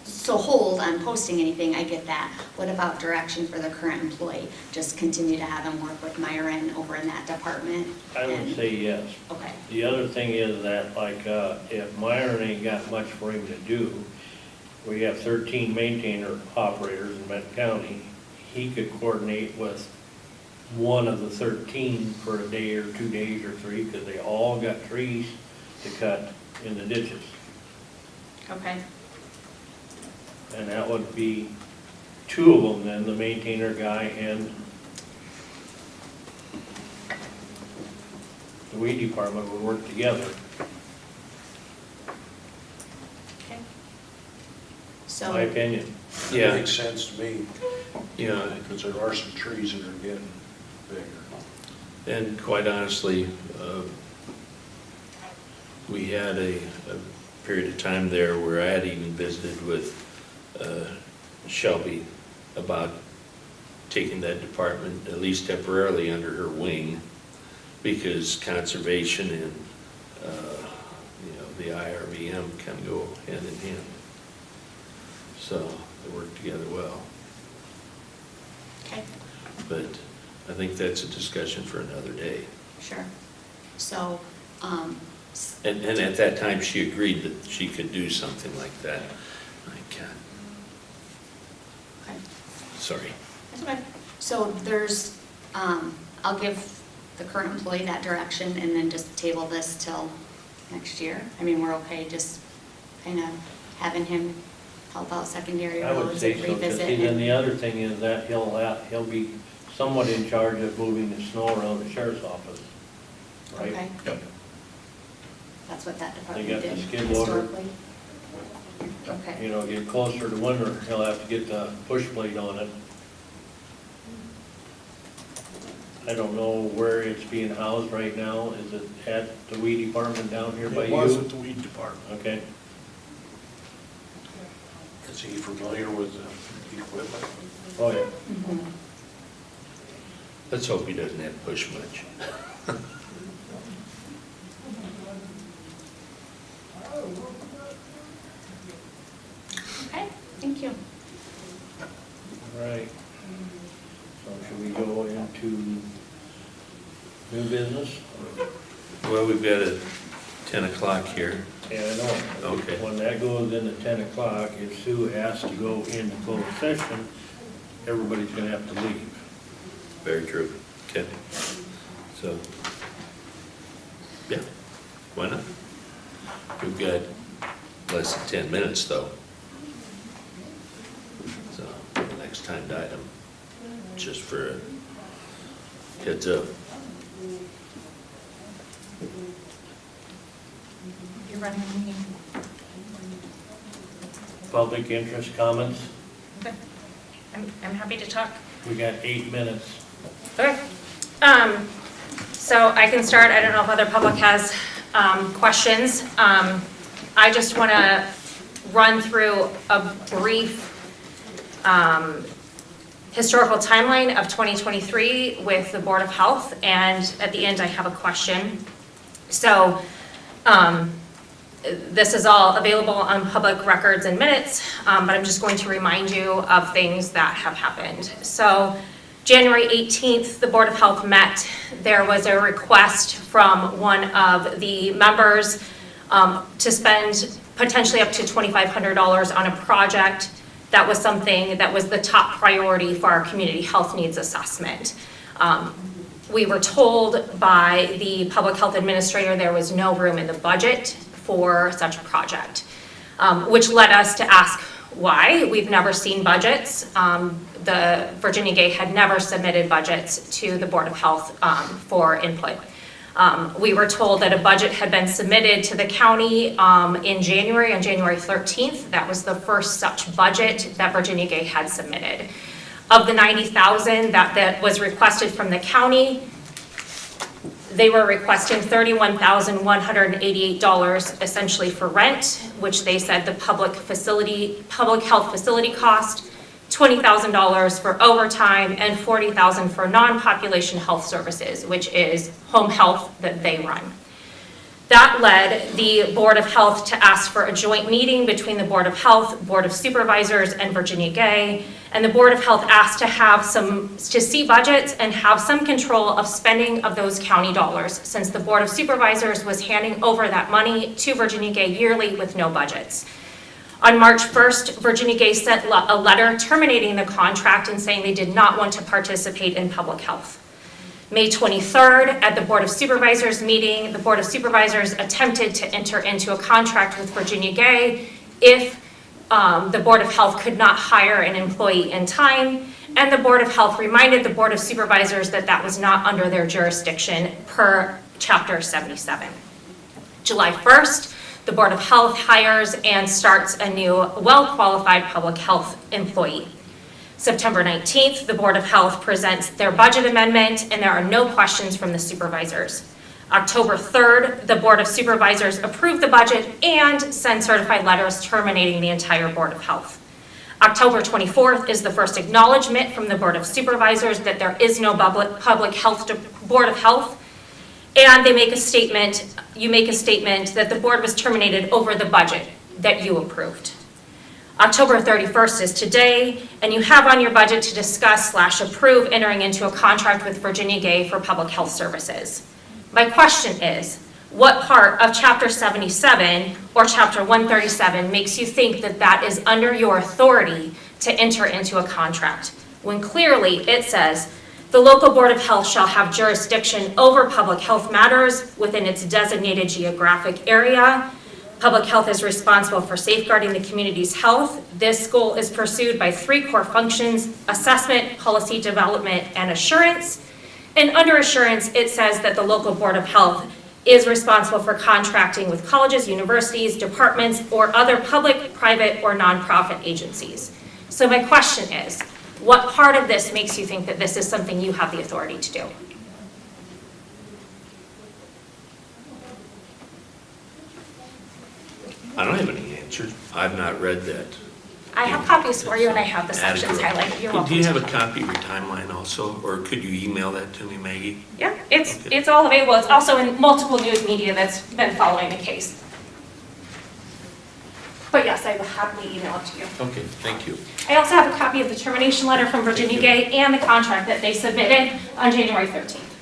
so hold on posting anything, I get that. What about direction for the current employee? Just continue to have him work with Myron over in that department? I would and- say yes. Okay, The other thing is that, like, if Myron ain't got much for him to do, we have 13 maintainer operators in Benton County, he could coordinate with one of the 13 for a day or 2 days or 3, because they all got trees to cut in the ditches. okay, And that would be 2 of them then, the maintainer guy and the weed department would work together. okay. My So, opinion. Yeah. Makes sense to me, Yeah, because there are some trees that are getting bigger. and quite honestly, we had a period of time there where I had even visited with Shelby about taking that department, at least temporarily, under her wing, because conservation and, you know, the IRBM kind of go hand in hand. So they work together well. okay, But I think that's a discussion for another day. sure. So, And at that time, she agreed that she could do something like that. My God, okay. sorry. That's okay. So there's, I'll give the current employee that direction and then just table this till next year. I mean, we're okay just kind of having him help out secondary I would roads say and so, because revisit. then and- the other thing is that he'll be somewhat in charge of moving the snow around the sheriff's office, right? Okay, Yep. that's what that They department got did the skid loader. historically. Okay, You know, get closer to winter, he'll have to get the push plate on it. I don't know where it's being housed right now. Is it at the weed department down here by It you? was at the weed department. Okay. Is he familiar with the equipment? Oh, yeah. mhm. Let's hope he doesn't have to push much. Okay, thank you. All right. So should we go into new business? Well, we've got a 10 o'clock here. Yeah, I know. Okay. When that goes into 10 o'clock, if Sue has to go into closed session, everybody's gonna have to leave. Very true. Okay. So, yeah, why not? We've got less than 10 minutes, though. So, the next timed item, just for a heads up. You're running a meeting. Public interest comments? Okay. I'm happy to talk. We got 8 minutes. Okay. So I can start. I don't know if other public has questions. I just want to run through a brief historical timeline of 2023 with the Board of Health, and at the end I have a question. So this is all available on public records and minutes, but I'm just going to remind you of things that have happened. So January 18th, the Board of Health met. There was a request from one of the members to spend potentially up to $2,500 on a project. That was something that was the top priority for our community health needs assessment. We were told by the public health administrator there was no room in the budget for such a project, which led us to ask why. We've never seen budgets. The Virginia Gay had never submitted budgets to the Board of Health for input. We were told that a budget had been submitted to the county in January, on January 13th. That was the first such budget that Virginia Gay had submitted. Of the $90,000 that was requested from the county, they were requesting $31,188 essentially for rent, which they said the public health facility cost, $20,000 for overtime, and $40,000 for non-population health services, which is home health that they run. That led the Board of Health to ask for a joint meeting between the Board of Health, Board of Supervisors, and Virginia Gay. And the Board of Health asked to see budgets and have some control of spending of those county dollars, since the Board of Supervisors was handing over that money to Virginia Gay yearly with no budgets. On March 1st, Virginia Gay sent a letter terminating the contract and saying they did not want to participate in public health. May 23rd, at the Board of Supervisors meeting, the Board of Supervisors attempted to enter into a contract with Virginia Gay if the Board of Health could not hire an employee in time, and the Board of Health reminded the Board of Supervisors that that was not under their jurisdiction per Chapter 77. July 1st, the Board of Health hires and starts a new well-qualified public health employee. September 19th, the Board of Health presents their budget amendment, and there are no questions from the supervisors. October 3rd, the Board of Supervisors approved the budget and sent certified letters terminating the entire Board of Health. October 24th is the first acknowledgement from the Board of Supervisors that there is no public health Board of Health, and they make a statement, you make a statement that the board was terminated over the budget that you approved. October 31st is today, and you have on your budget to discuss/approve entering into a contract with Virginia Gay for public health services. My question is, what part of Chapter 77 or Chapter 137 makes you think that that is under your authority to enter into a contract, when clearly it says, the local Board of Health shall have jurisdiction over public health matters within its designated geographic area. Public health is responsible for safeguarding the community's health. This goal is pursued by 3 core functions: assessment, policy development, and assurance. And under assurance, it says that the local Board of Health is responsible for contracting with colleges, universities, departments, or other public, private, or nonprofit agencies. So my question is, what part of this makes you think that this is something you have the authority to do? I don't have any answers. I've not read that. I have copies for you, and I have the sections Adequate. highlighted. You're welcome. Do you have a copy of your timeline also, or could you email that to me, Maggie? Yeah, it's Okay. all available. It's also in multiple news media that's been following the case. But yes, I will happily email it to you. Okay, thank you. I also have a copy of the termination letter from Virginia Gay and the contract that they submitted on January 13th.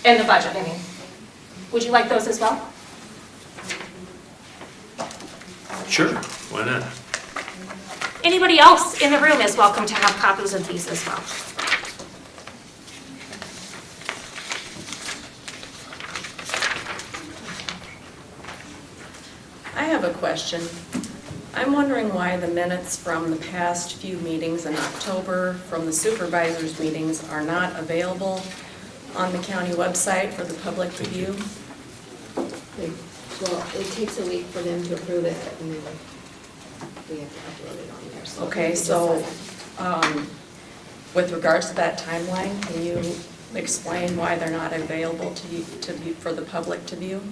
And the budget, I mean. Would you like those as well? Sure, why not? Anybody else in the room is welcome to have copies of these as well. I have a question. I'm wondering why the minutes from the past few meetings in October from the supervisors' meetings are not available on the county website for the public to view. Well, it takes a week for them to approve it, and then we have to upload it on there. Okay, it just so hasn't. with regards to that timeline, can you explain why they're not available to view for the public to view?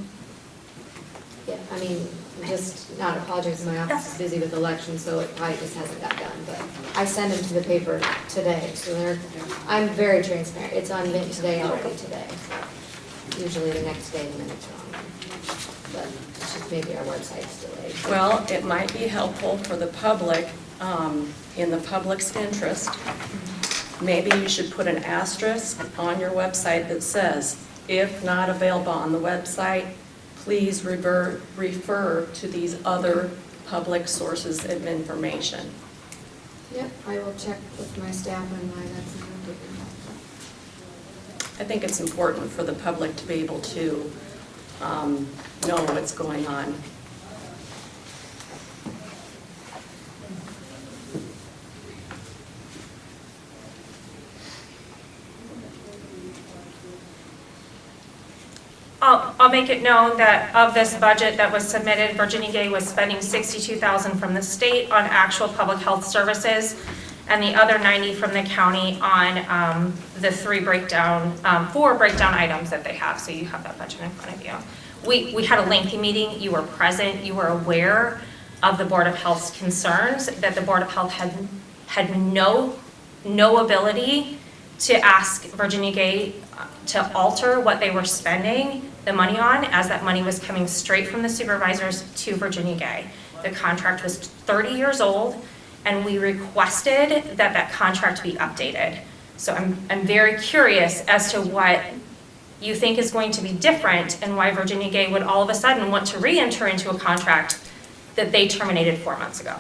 Yeah, I mean, just not apologize, my office is busy with elections, so it probably just hasn't got done, but I send them to the paper today, so I'm very transparent. It's on Mint today, already today. Usually the next day the minutes are on there. But it's just maybe our website's delayed. Well, it might be helpful for the public, in the public's interest. Maybe you should put an asterisk on your website that says, if not available on the website, please refer to these other public sources of information. Yep, I will check with my staff on why that's not taken. I think it's important for the public to be able to know what's going on. I'll make it known that of this budget that was submitted, Virginia Gay was spending $62,000 from the state on actual public health services, and the other 90 from the county on the four breakdown items that they have, so you have that budget in front of you. We had a lengthy meeting, you were present, you were aware of the Board of Health's concerns, that the Board of Health had no ability to ask Virginia Gay to alter what they were spending the money on, as that money was coming straight from the supervisors to Virginia Gay. The contract was 30 years old, and we requested that that contract be updated. So I'm very curious as to what you think is going to be different, and why Virginia Gay would all of a sudden want to re-enter into a contract that they terminated 4 months ago.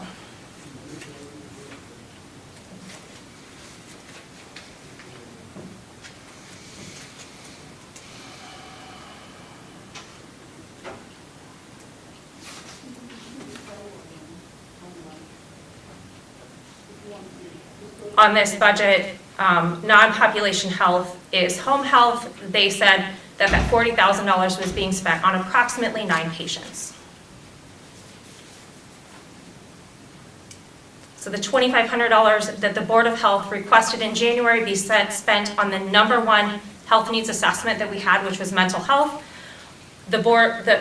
On this budget, non-population health is home health. They said that that $40,000 was being spent on approximately 9 patients. So the $2,500 that the Board of Health requested in January be spent on the #1 health needs assessment that we had, which was mental health. The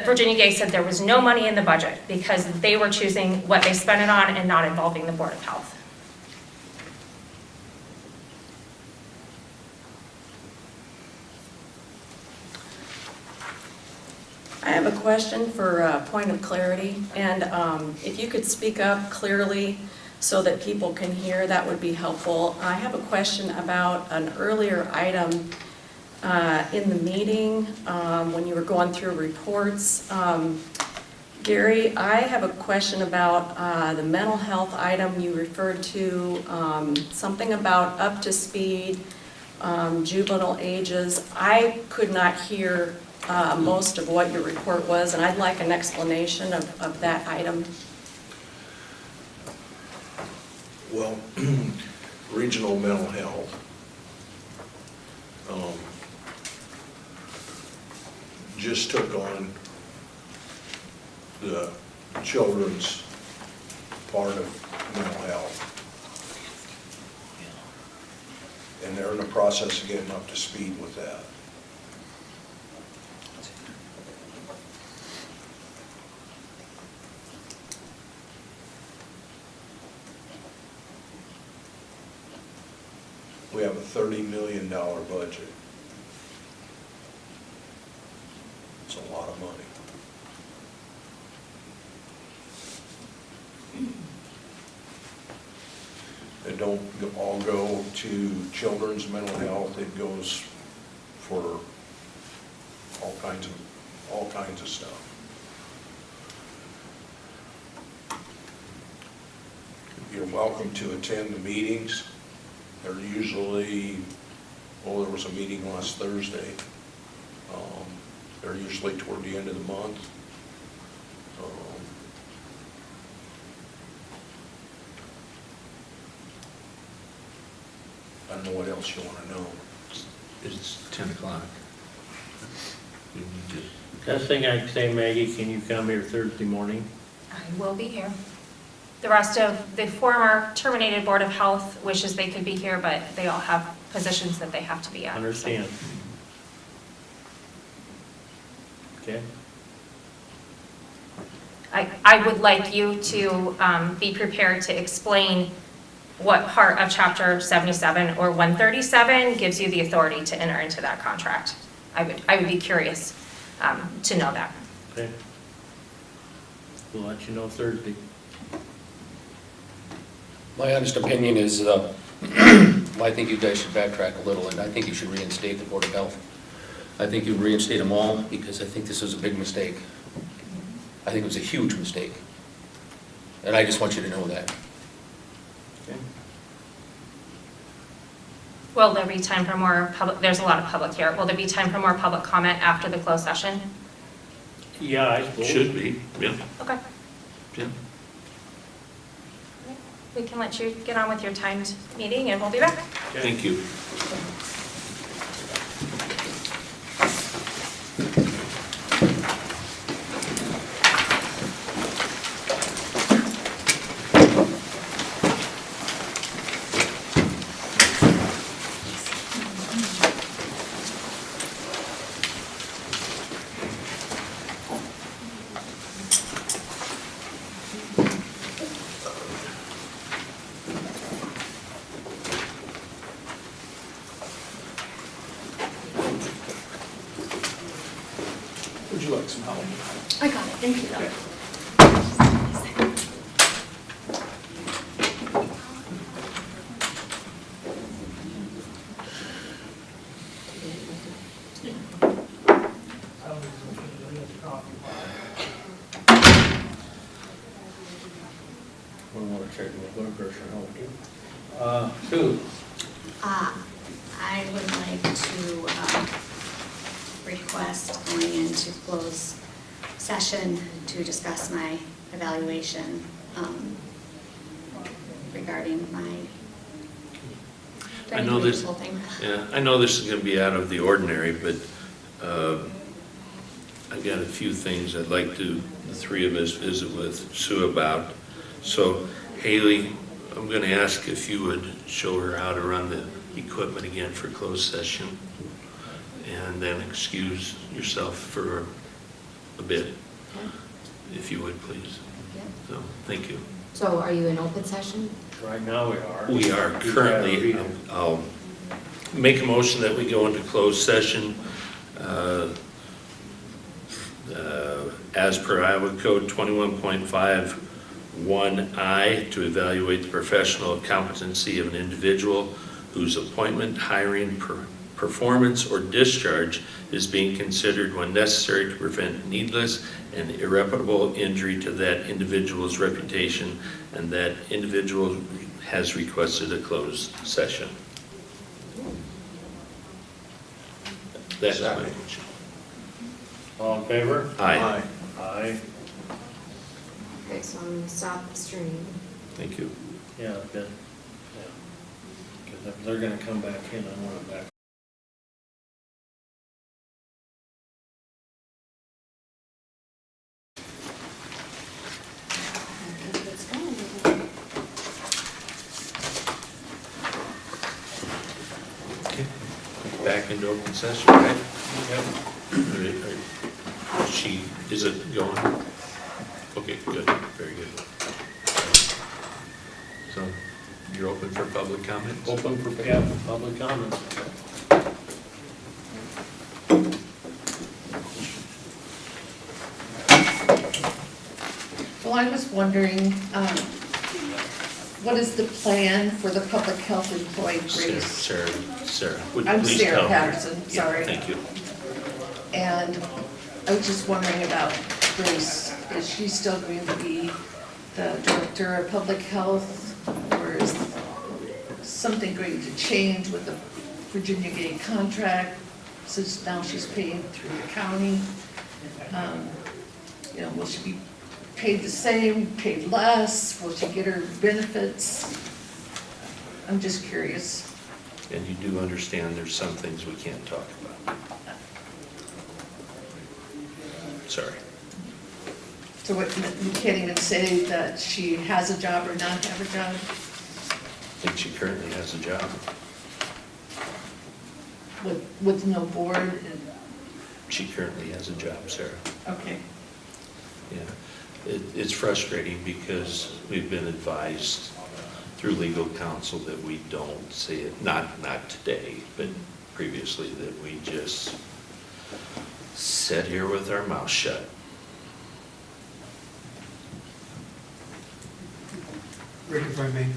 Virginia Gay said there was no money in the budget because they were choosing what they spent it on and not involving the Board of Health. I have a question for a point of clarity, and if you could speak up clearly so that people can hear, that would be helpful. I have a question about an earlier item in the meeting when you were going through reports. Gary, I have a question about the mental health item you referred to, something about up to speed, juvenile ages. I could not hear most of what your report was, and I'd like an explanation of that item. Well, regional mental health. Just took on the children's part of mental health. And they're in the process of getting up to speed with that. We have a $30 million budget. It's a lot of money. It don't all go to children's mental health, it goes for all kinds of stuff. You're welcome to attend the meetings. They're usually, well, there was a meeting last Thursday. They're usually toward the end of the month. I don't know what else you want to know. It's 10 o'clock. We need to- Best thing I can say, Maggie, can you come here Thursday morning? I will be here. The rest of the former terminated Board of Health wishes they could be here, but they all have positions that they have to be at. Understand. Okay? I would like you to be prepared to explain what part of Chapter 77 or 137 gives you the authority to enter into that contract. I would be curious to know that. Okay. We'll let you know Thursday. My honest opinion is, I think you guys should backtrack a little, and I think you should reinstate the Board of Health. I think you reinstate them all, because I think this was a big mistake. I think it was a huge mistake. And I just want you to know that. Okay. Will there be time for more public, there's a lot of public here, will there be time for more public comment after the closed session? Yeah, I suppose. Should be, yeah. Okay. Yeah. We can let you get on with your timed meeting and we'll be back. Thank you. Would you like some help? I got it, thank you. We want to check with blood pressure, how we do. Sue, I would like to request going into closed session to discuss my evaluation regarding my. I know this- whole thing. Yeah, I know this is gonna be out of the ordinary, but I've got a few things I'd like to, the three of us visit with Sue about. So Haley, I'm gonna ask if you would show her how to run the equipment again for closed session. And then excuse yourself for a bit, if you would, please. So, thank you. So are you in open session? right now we are. We are currently, I'll make a motion that we go into closed session as per Iowa Code 21.51I to evaluate the professional competency of an individual whose appointment, hiring, performance, or discharge is being considered when necessary to prevent needless and irreparable injury to that individual's reputation, and that individual has requested a closed session. That's my motion. All in favor? Aye. Aye. Okay, so I'm gonna stop the stream. Thank you. Yeah, good. Yeah. Because if they're gonna come back in, I want it back. Okay. Back into open session, right? Is it going? Okay, good, very good. So, you're open for public comments? Open for, yeah, public comments. Well, I was wondering, what is the plan for the public health employee, Grace? Sarah, would you I'm please Sarah tell me? Patterson, Yeah, sorry. Thank you. And I was just wondering about Grace. Is she still going to be the director of public health? Or is something going to change with the Virginia Gay contract, since now she's paid through the county? You know, will she be paid the same, paid less? Will she get her benefits? I'm just curious. And you do understand there's some things we can't talk about. Sorry. So what, you can't even say that she has a job or not have a job? I think she currently has a job. With no board and, She currently has a job, Sarah. okay. Yeah. It's frustrating because we've been advised through legal counsel that we don't say it, not today, but previously, that we just sit here with our mouth shut. Rick, if I may,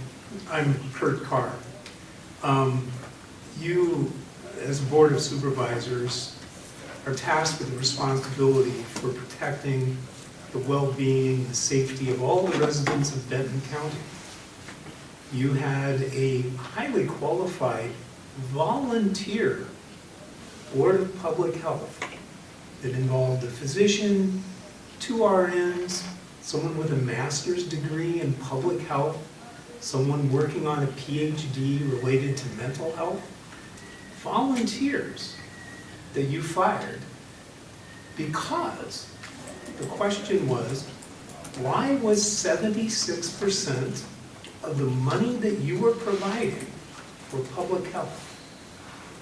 I'm Kurt Carr. You, as a Board of Supervisors, are tasked with the responsibility for protecting the well-being, the safety of all the residents of Benton County. You had a highly qualified volunteer Board of Public Health that involved a physician, 2 RNs, someone with a master's degree in public health, someone working on a PhD related to mental health. Volunteers that you fired because the question was, why was 76% of the money that you were providing for public health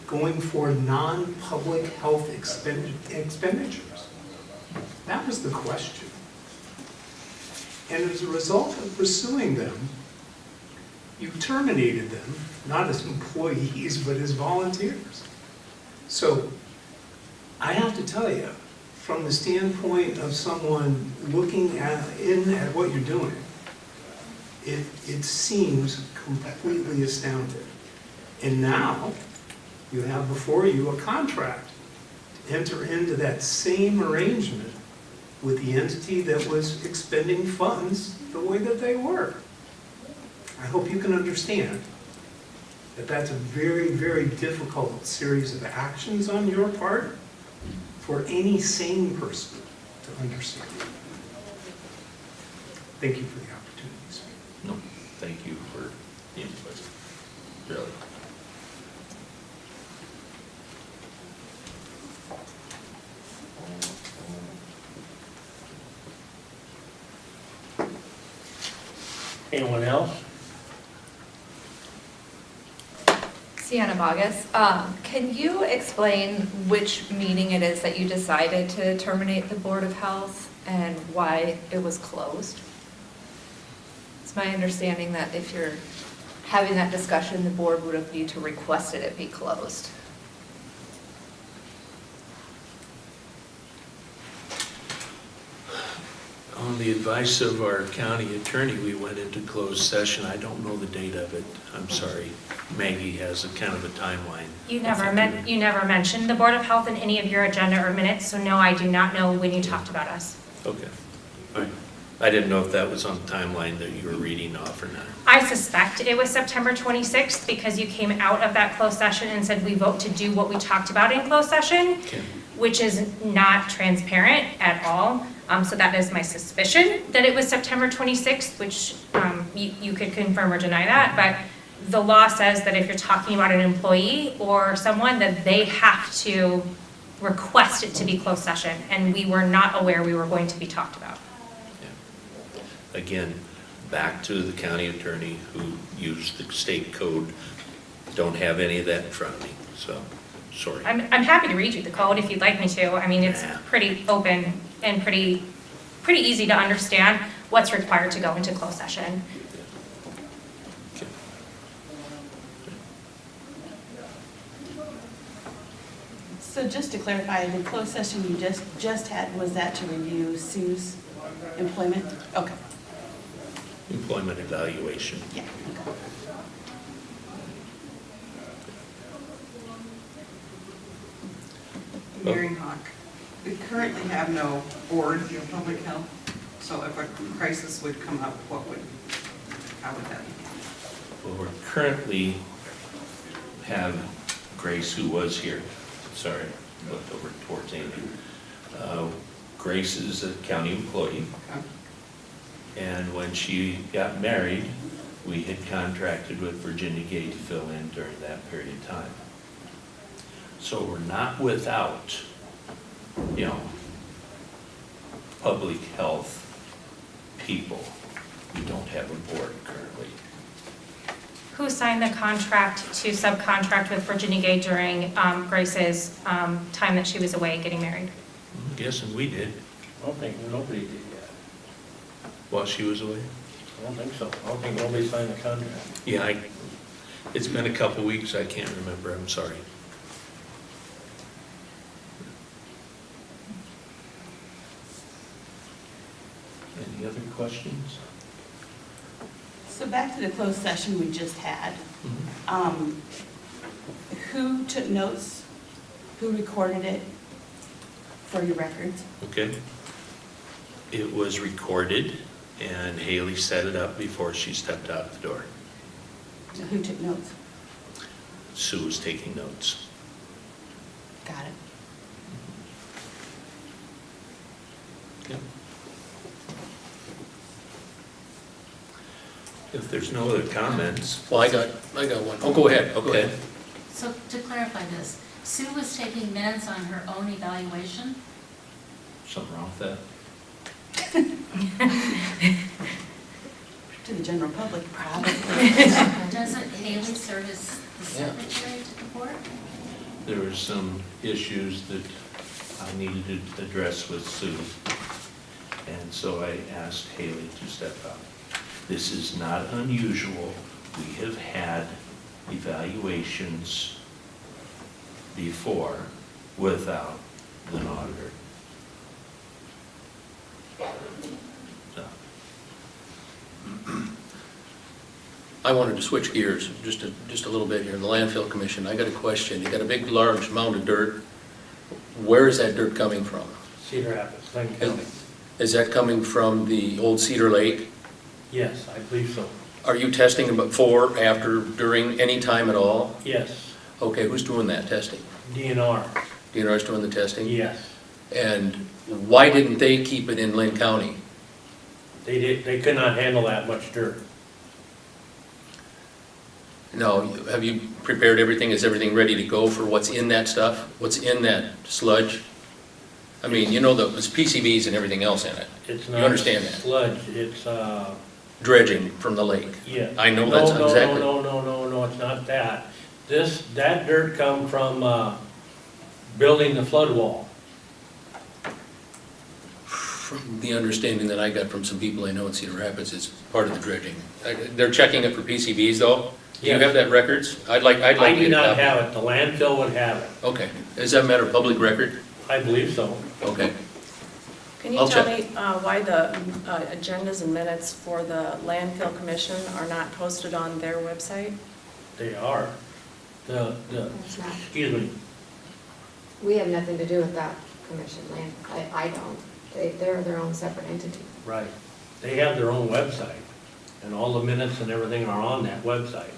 going for non-public health expenditures? That was the question. And as a result of pursuing them, you terminated them, not as employees, but as volunteers. So I have to tell you, from the standpoint of someone looking at what you're doing, it seems completely astounding. And now, you have before you a contract to enter into that same arrangement with the entity that was expending funds the way that they were. I hope you can understand that that's a very, very difficult series of actions on your part for any sane person to understand. Thank you for the opportunity to speak. No, thank you for the input, really. Anyone else? Sienna Bogus, can you explain which meeting it is that you decided to terminate the Board of Health and why it was closed? It's my understanding that if you're having that discussion, the board would have need to requested it be closed. On the advice of our county attorney, we went into closed session. I don't know the date of it. I'm sorry. Maggie has a kind of a timeline. You never mentioned the Board of Health in any of your agenda or minutes, so no, I do not know when you talked about us. Okay, all right. I didn't know if that was on the timeline that you were reading off or not. I suspect it was September 26th because you came out of that closed session and said we vote to do what we talked about in closed session, Okay. which is not transparent at all. So that is my suspicion that it was September 26th, which you could confirm or deny that. But the law says that if you're talking about an employee or someone, that they have to request it to be closed session. And we were not aware we were going to be talked about. Yeah. Again, back to the county attorney who used the state code. Don't have any of that in front of me, so sorry. I'm happy to read you the code if you'd like me to. I mean, it's Yeah. pretty open and pretty easy to understand what's required to go into closed session. Okay. So just to clarify, the closed session you just had, was that to review Sue's employment? Okay, Employment evaluation. yeah. Okay. Mary Hawk. We currently have no board of public health, so if a crisis would come up, how would that be? Well, we currently have Grace, who was here, sorry, looked over towards Amy. Grace is a county employee, Okay. and when she got married, we had contracted with Virginia Gate to fill in during that period of time. So we're not without, public health people. We don't have a board currently. Who signed the contract to subcontract with Virginia Gate during Grace's time that she was away getting married? I'm guessing we did, I don't think nobody did yet. while she was away. I don't think so. I don't think nobody signed the contract. Yeah, it's been a couple weeks, I can't remember, I'm sorry. Any other questions? So back to the closed session we just had. Mm-hmm. Who took notes? Who recorded it for your records? Okay. It was recorded, and Haley set it up before she stepped out the door. So who took notes? Sue was taking notes. Got it. Okay. If there's no other comments. Well, I got one. Oh, go ahead. Oh, go Okay. ahead. So to clarify this, Sue was taking minutes on her own evaluation? Something wrong with that? To the general public, probably. Doesn't Haley serve as the Yeah. secretary to the board? There were some issues that I needed to address with Sue, and so I asked Haley to step up. This is not unusual. We have had evaluations before without an auditor. I wanted to switch gears just a little bit here. The landfill commission, I got a question. You got a big, large mound of dirt. Where is that dirt coming from? Cedar Rapids, Lynn County. Is that coming from the old Cedar Lake? Yes, I believe so. Are you testing them before, after, during, any time at all? Yes, Okay, who's doing that testing? DNR, DNR's doing the testing? yes. And why didn't they keep it in Lynn County? They could not handle that much dirt. No, have you prepared everything? Is everything ready to go for what's in that stuff? What's in that sludge? I mean, you know, there's PCBs and everything else in it. It's You not understand that? sludge, it's, Dredging from the lake. yeah. I know that's exactly. No, it's not that. That dirt come from, building the flood wall. From the understanding that I got from some people I know in Cedar Rapids, it's part of the dredging. They're checking it for PCBs though? Do you Yes. have that records? I'd like I to do get a not copy. have it, the landfill would have it. Okay. Is that a matter of public record? I believe so. Okay. Can I'll you tell check. me why the agendas and minutes for the landfill commission are not posted on their website? They are. That's not, Excuse me, we have nothing to do with that commission, land, I don't. They're their own separate entity. right. They have their own website, and all the minutes and everything are on that website.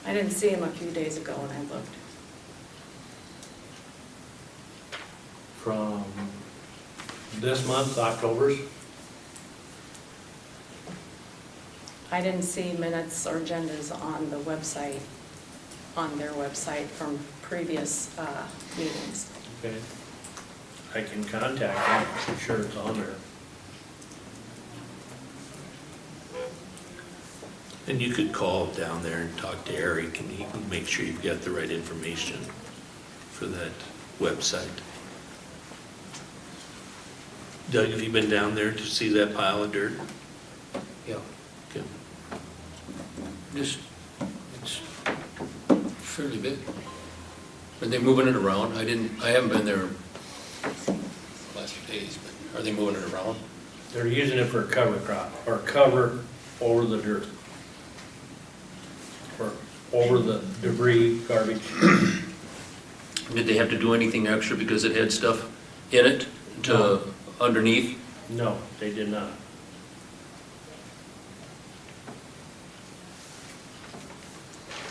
I didn't see them a few days ago when I looked. From this month, October's, I didn't see minutes or agendas on the website, on their website from previous meetings. okay? I can contact them, I'm sure it's on there. And you could call down there and talk to Eric, and he can make sure you've got the right information for that website. Doug, have you been down there to see that pile of dirt? Yeah. Okay. Just, it's fairly big. Are they moving it around? I haven't been there the last few days, but are they moving it around? They're using it for a cover crop, or cover over the dirt. Or over the debris, garbage. Did they have to do anything extra because it had stuff in it to underneath? No, they did not.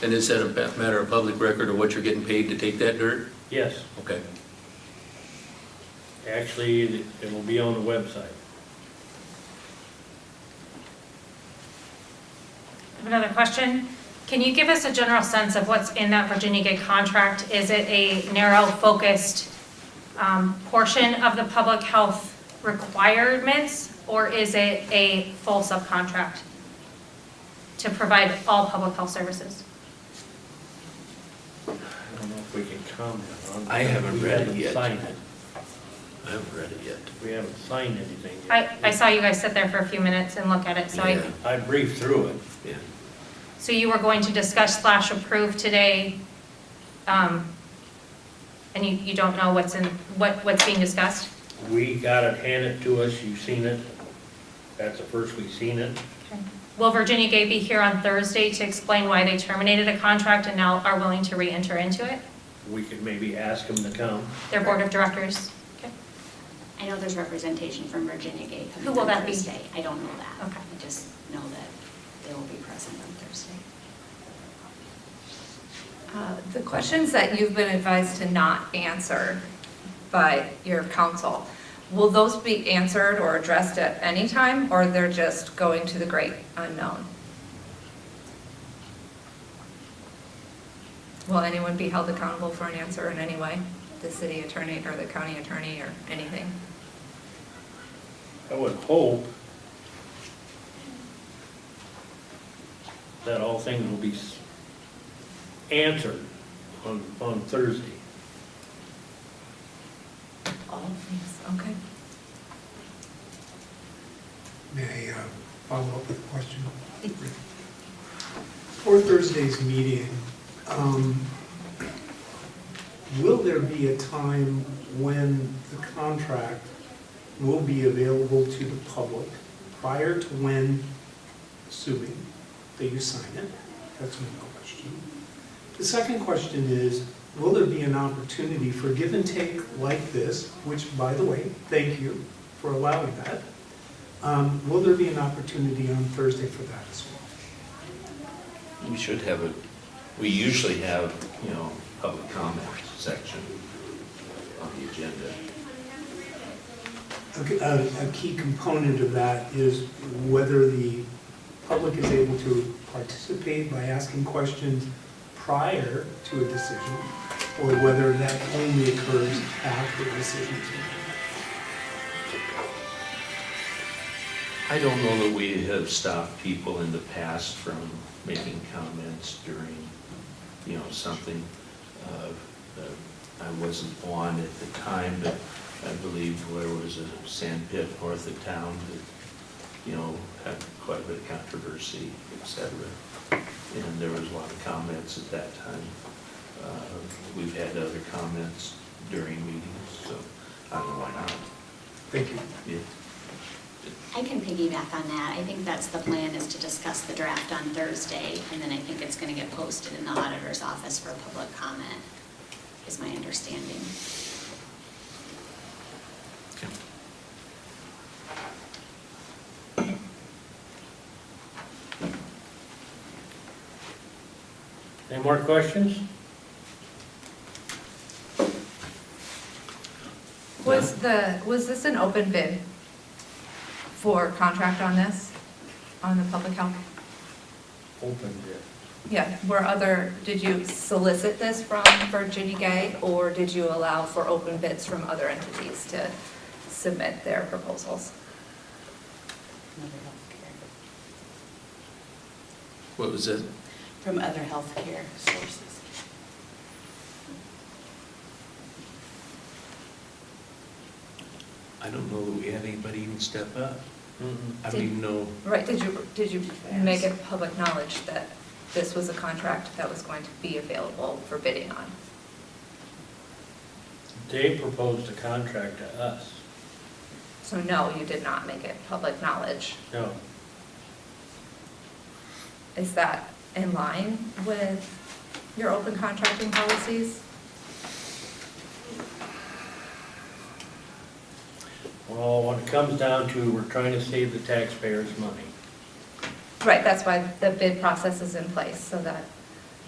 And is that a matter of public record or what you're getting paid to take that dirt? Yes, Okay. actually, it will be on the website. I have another question. Can you give us a general sense of what's in that Virginia Gate contract? Is it a narrow, focused portion of the public health requirements, or is it a full subcontract to provide all public health services? I don't know if we can comment on it. I haven't We read it haven't yet. signed it. I haven't read it yet. We haven't signed anything yet. I saw you guys sit there for a few minutes and look at it, so Yeah. I briefed through it. Yeah. so you were going to discuss / approve today, and you don't know what's being discussed? We got it handed to us, you've seen it. That's the first we've seen it. Will Virginia Gate be here on Thursday to explain why they terminated a contract and now are willing to re-enter into it? We could maybe ask them to come. Their board of directors? Okay. I know there's representation from Virginia Gate coming Who will on that be? Thursday. I don't know that. Okay. I just know that they will be present on Thursday. The questions that you've been advised to not answer by your counsel, will those be answered or addressed at any time, or they're just going to the great unknown? Will anyone be held accountable for an answer in any way? The city attorney or the county attorney or anything? I would hope that all things will be answered on Thursday. All things, okay. May I follow up with a question? For Thursday's meeting, will there be a time when the contract will be available to the public prior to when, assuming that you sign it. That's one question. The second question is, will there be an opportunity for give and take like this, which, by the way, thank you for allowing that. Will there be an opportunity on Thursday for that as well? We should have we usually have, public comment section on the agenda. A key component of that is whether the public is able to participate by asking questions prior to a decision, or whether that only occurs after a decision is made. I don't know that we have stopped people in the past from making comments during, something. I wasn't on at the time, but I believe there was a sand pit north of town that, had quite a bit of controversy, et cetera. And there was a lot of comments at that time. We've had other comments during meetings, so I don't know why not. Thank you. Yeah. I can piggyback on that. I think that's the plan, is to discuss the draft on Thursday, and then I think it's going to get posted in the auditor's office for public comment, is my understanding. Any more questions? Was this an open bid for contract on this, on the public health? Open bid. Yeah, did you solicit this from Virginia Gay, or did you allow for open bids from other entities to submit their proposals? What was that? From other healthcare sources. I don't know that we had anybody even step up. I don't even know. Right, did you make it public knowledge that this was a contract that was going to be available for bidding on? They proposed a contract to us. So no, you did not make it public knowledge. No. Is that in line with your open contracting policies? Well, when it comes down to, we're trying to save the taxpayers money. Right, that's why the bid process is in place, so that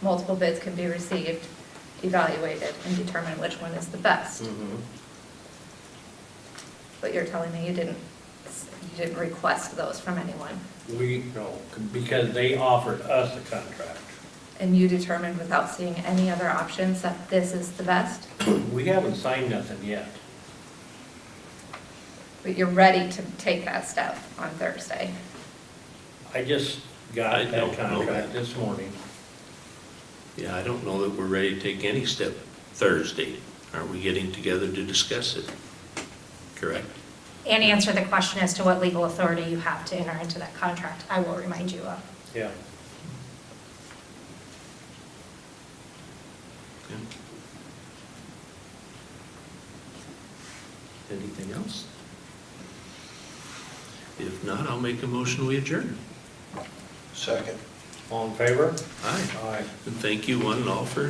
multiple bids can be received, evaluated, and determine which one is the best. But you're telling me you didn't request those from anyone? No, because they offered us a contract. And you determined without seeing any other options that this is the best? We haven't signed nothing yet. But you're ready to take that step on Thursday? I just got that contract this morning. Yeah, I don't know that we're ready to take any step Thursday. Aren't we getting together to discuss it? Correct? And answer the question as to what legal authority you have to enter into that contract, I will remind you of. Yeah. Okay. Anything else? If not, I'll make a motion, we adjourn. Second. All in favor? Aye. Aye. And thank you one and all for